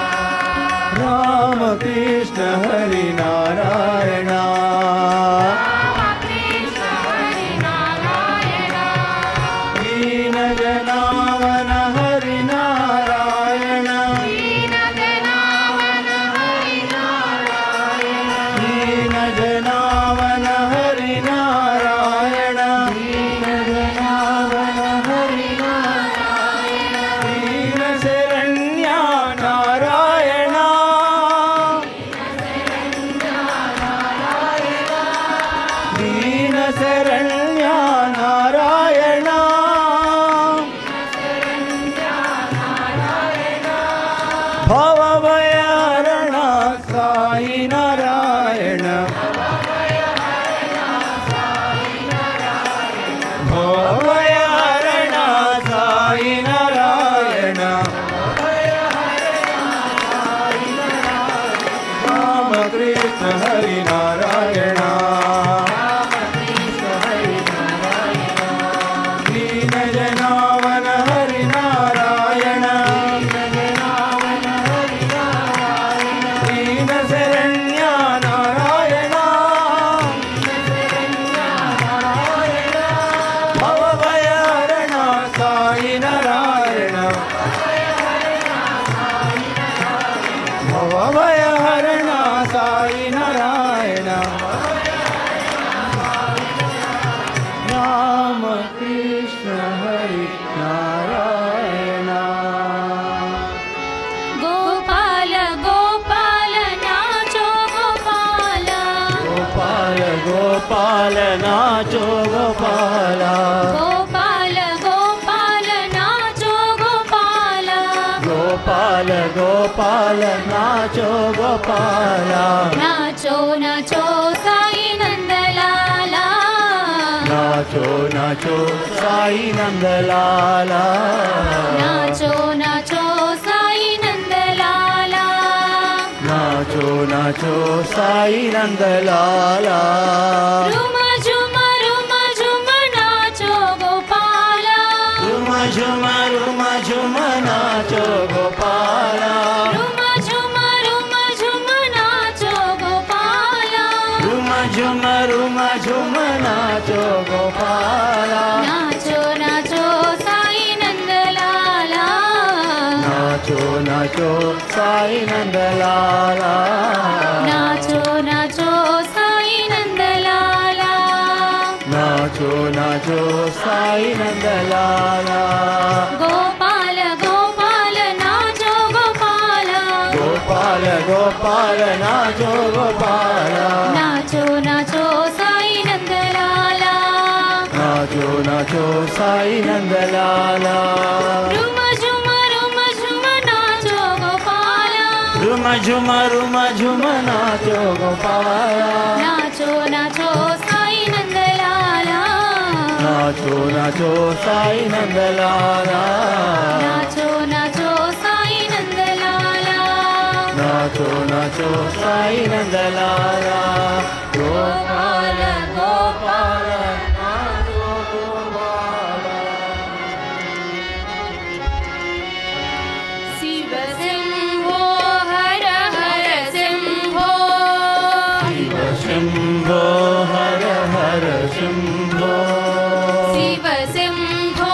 राम कृष्ण हरि नारायण, భవభయహరణ సాయి నారాయణ రామకృష్ణ హరి నారాయణ దీన జనావన హరి నారాయణ దీన శరణ్య నారాయణ భవభయహరణ సాయి నారాయణ భవభయహరణ సాయి నారాయణ రామ కృష్ణ హరి నారాయణ గోపాల గోపాల నాచో గోపాల గోపాల గోపాల నాచో గోపాల గోపాల గోపాల నాచో గోపాల గోపాల గోపాల నాచో గోపాల నాచో నాచో సాయి నందలాల నాచో నాచో సాయి నందలాల నాచో నాచో సాయి నందలాల నాచో నాచో సాయి నందలాల రుమ ఝుమ నాచో గోపాల రుమ ఝుమ నాచో గోపాల రుమ ఝుమ నాచో గోపాల రుమ ఝుమ నాచో గోపాల నాచో నాచో సాయి నందలాల నాచో నాచో సాయి నందలాల నాచో నాచో సాయి నందలాల నాచో నాచో సాయి నందలాల గోపాల గోపాల నాచో గోపాల గోపాల గోపాల నాచో గోపాల నాచో నాచో సాయి నందలాల నాచో నాచో సాయి నందలాల రుమ ఝుమ నాచో గోపాల రుమ ఝుమ నాచో గోపాల నాచో నాచో సాయి నందలాల నాచో నాచో సాయి నందలాల నాచో నాచో సాయి నందలాల నాచో నాచో సాయి నందలాల గోపాల గోపాల నాచో గోపాల శివ శంభో హర హర శంభో శివ శంభో హర హర శంభో శివ శంభో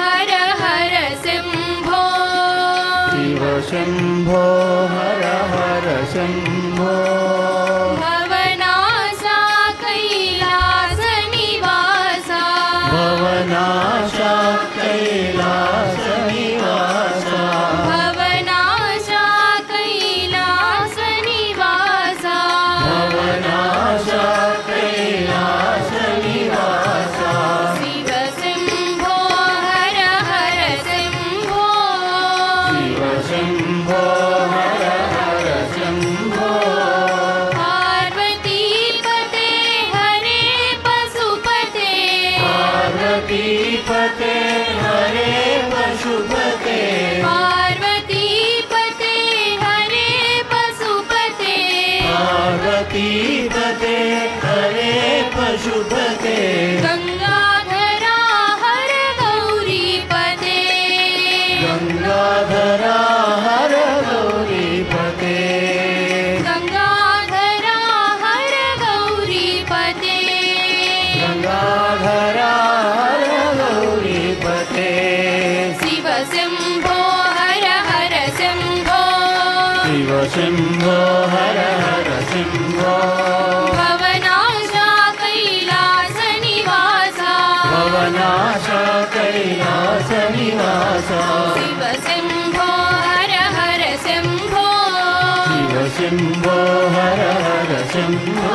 హర హర శంభో శివ శంభో హర హర శంభో భవనాశ కైలాస నివాస భవనాశ కైలాస నివాస భవనాశ కైలాస నివాస భవనాశ కైలాస నివాస శివ శంభో హర హర శంభో శివ శంభో హర హర శంభో పార్వతీపతే హరే పశుపతే పార్వతీపతే హరే పశుపతే పార్వతీపతే హరే పశుపతే పార్వతీపతే హరే పశుపతే గంగాధరా హర గౌరీపతే గంగాధరా హర గౌరీపతే గంగాధరా హర గౌరీపతే గంగాధరా హర గౌరీపతే శివ శంభో హర హర శంభో శివ శంభో హర హర శంభో భవనాశ కైలాస నివాస భవనాశ కైలాస నివాస శివ శంభో హర హర శంభో శివ శంభో హర హర శంభో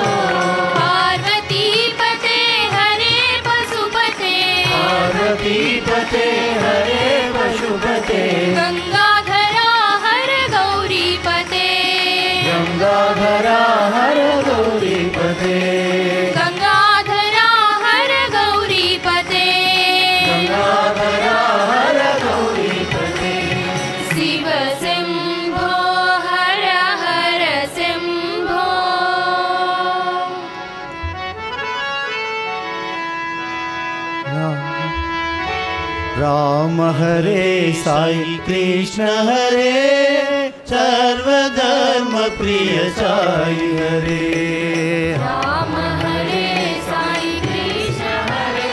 పార్వతీపతే హరే పశుపతే పార్వతీపతే హరే పశుపతే గంగాధరా హర గౌరీపతే గంగాధరా హర గౌరీపతే గంగాధరా హర గౌరీపతే राम हरे साई कृष्ण हरे सर्वधर्म प्रिय साई हरे राम हरे साई कृष्ण हरे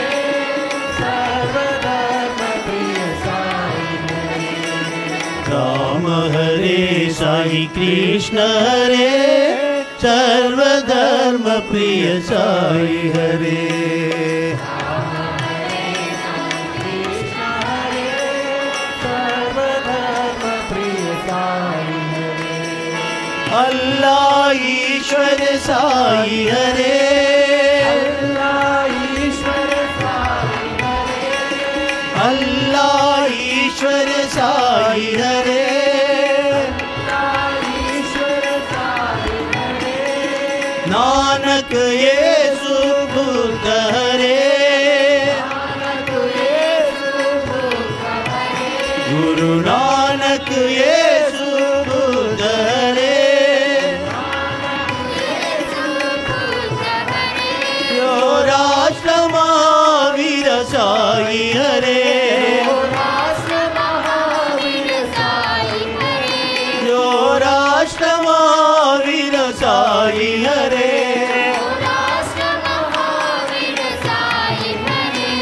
सर्वधर्म प्रिय साई हरे राम हरे साई कृष्ण हरे सर्वधर्म प्रिय साई हरे अल्लाह ईश्वर साई हरे अल्लाह ईश्वर साई हरे अल्लाह ईश्वर साई हरे ईश्वर साई हरे नानक येसु बुद्ध हरे नानक येसु बुद्ध हरे गुरु नानक येसु बुद्ध हरे राष्ट्र महावीर साई हरे राष्ट्र महावीर साई हरे जो राष्ट्र महावीर साई हरे राष्ट्र महावीर साई हरे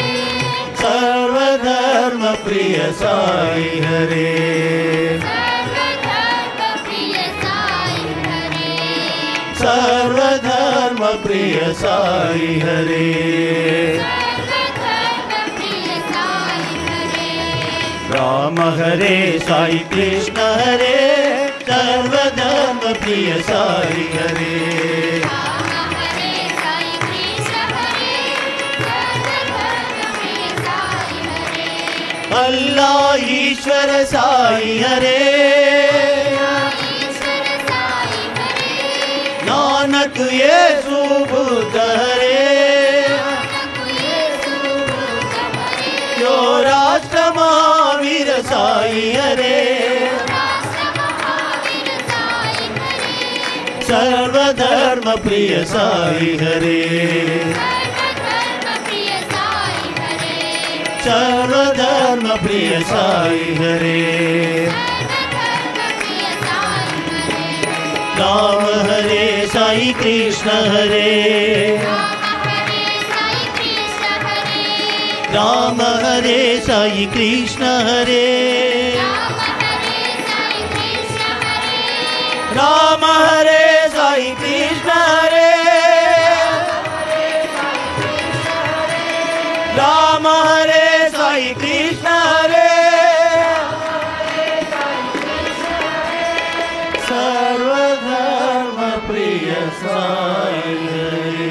सर्वधर्म प्रिय साई हरे सर्वधर्म प्रिय साई हरे राम हरे साई कृष्ण हरे सर्वधर्म प्रिय साई हरे अल्लाह ईश्वर साई हरे नानक येसु बुद्ध हरे जो राष्ट्र महावीर साई हरे सर्वधर्म प्रिय साई हरे सर्वधर्म प्रिय साई हरे राम हरे साई कृष्ण हरे राम हरे साई कृष्ण हरे राम हरे साई कृष्ण हरे राम हरे साई कृष्ण हरे सर्वधर्म प्रिय साई हरे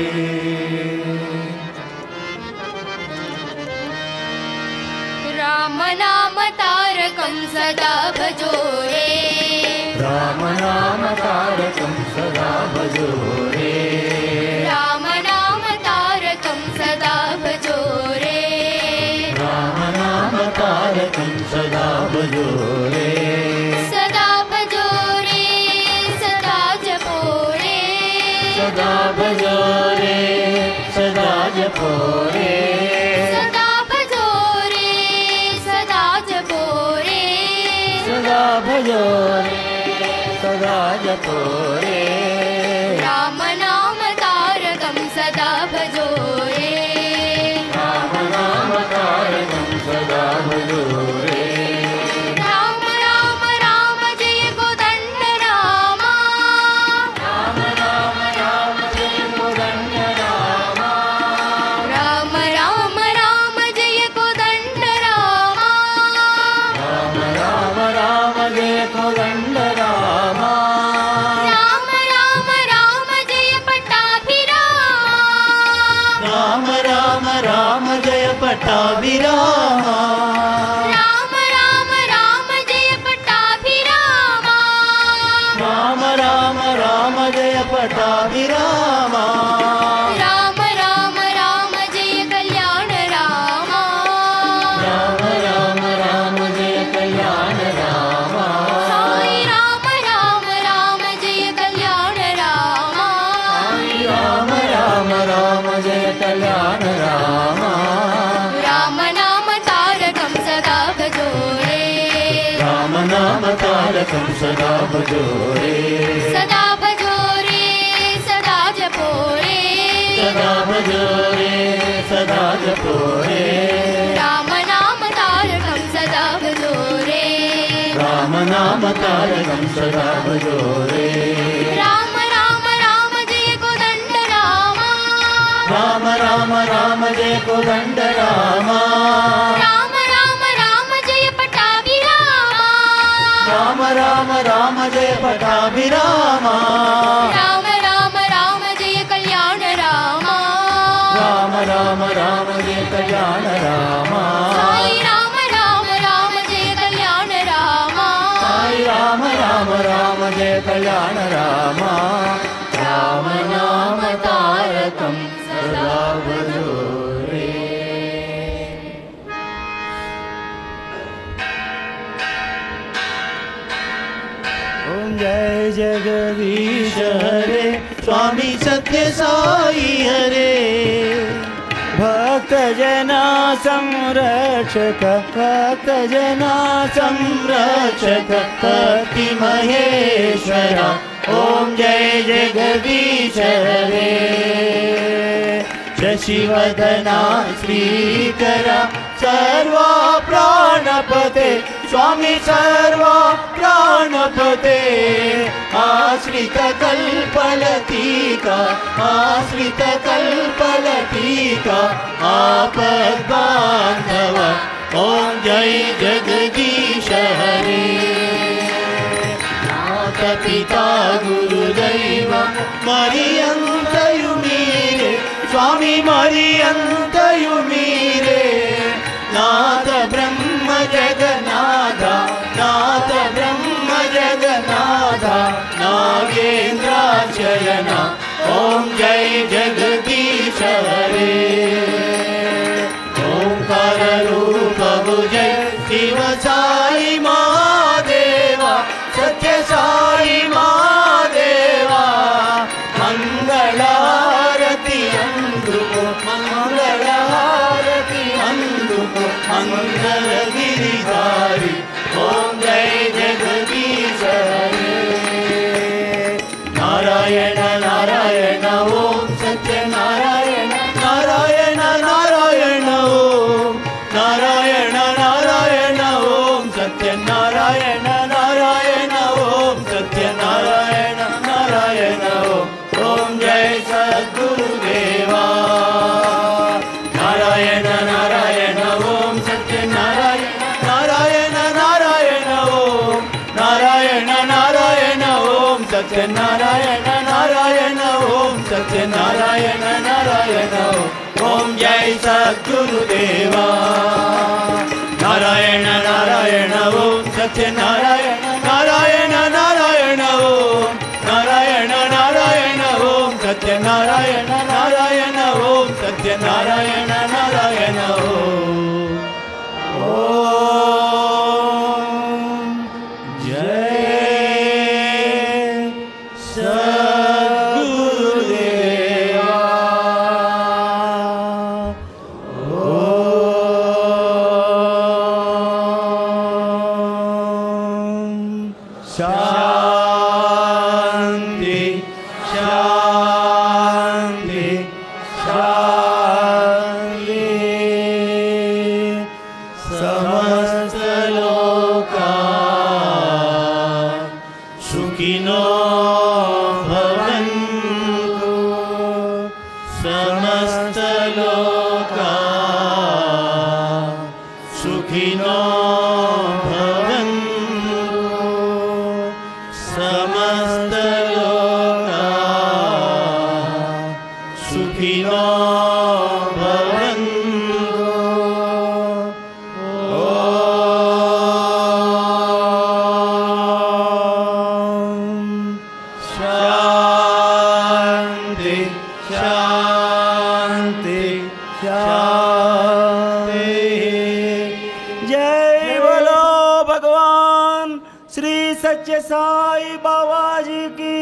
राम नाम तारकं सदा भजो रे राम नाम तारकं सदा भजो रे राम नाम तारकं सदा भजो रे राम नाम तारकं सदा भजो रे सदा भजो रे सदा जपो रे सदा भजो रे सदा जपो रे सदा भजो रे सदा जपो रे सदा भजो रे सदा जपो रे राम नाम तारकं सदा भजो रे राम नाम तारकं सदा भजो रे राम राम राम जय गोदंड रामा राम राम राम जय गोदंड रामा राम राम राम जय गोदंड रामा राम राम राम जय गोदंड रामा राम राम राम जय पट्टाभिरामा राम राम राम जय पट्टाभिरामा राम राम राम जय पट्टाभिरामा राम राम राम जय पट्टाभिरामा राम राम राम जय कल्याण रामा राम राम राम जय कल्याण रामा साई राम राम राम जय कल्याण रामा राम राम राम जय कल्याण रामा राम नाम तारकं सदा भजो रे सदा भजो रे सदा जपो रे सदा भजो रे सदा जपो रे राम नाम तारकं सदा भजो रे राम नाम तारकं सदा भजो रे राम राम राम जय कोदंड रामा राम राम राम जय कोदंड रामा राम राम राम जय पटाभिरामा राम राम राम जय पटाभिरामा राम राम राम जय कल्याण रामा राम राम राम जय कल्याण रामा साई राम राम राम जय कल्याण रामा साई राम राम राम जय कल्याण रामा राम नाम तारकं सदा भजो रे ओम जय जगदीश हरे स्वामी सत्य साई हरे भक्त जना संरक्षक भक्त जना संरक्षक भक्ति महेश्वरा ओम जय जगदीश हरे शशिवदना श्रीकरा सर्वा प्राणपते स्वामी सर्वा प्राणपते आश्रित कल्पलतिका आश्रित कल्पलतिका आपद्बान्धव ओम जय जगदीश हरे नाथ पिता गुरुदैव मरियन्तयु मीरे स्वामी मरियन्तयु मीरे नाथ ब्रह्म जगन्नाथ नाथ ब्रह्म जगन्नाथ नागेन्द्राशयन ओम जय जगदीश हरे ओंकार रूप भुजय शिव साई महादेवा सत्य साई महादेवा मंगलारती अंधुको मंगलारती अंधुको मंगल गिरिधारी ओम जय जगदीश हरे नारायण नारायण ओम सत्य नारायण नारायण नारायण ओम नारायण नारायण ओम सत्य नारायण नारायण ओम सत्य नारायण नारायण ओम जय सद्गुरुदेवा नारायण नारायण ओम सत्य नारायण नारायण नारायण ओम नारायण नारायण ओम सत्य नारायण नारायण ओम सत्य नारायण नारायण ओम जय सद्गुरुदेवा नारायण नारायण ओम सत्य नारायण नारायण नारायण ओम नारायण नारायण ओम सत्य नारायण नारायण ओम सत्य नारायण नारायण ओम जय सद्गुरुदेवा शांति शांति शांति समस्त लोका सुखिनो भवन्तु समस्त लोका सुखिनो भवन्तु समस्त लोका सुखिनो भवन्तु ओम शांति शांति शांति जय बोलो भगवान श्री सच्चे साई बाबा जी की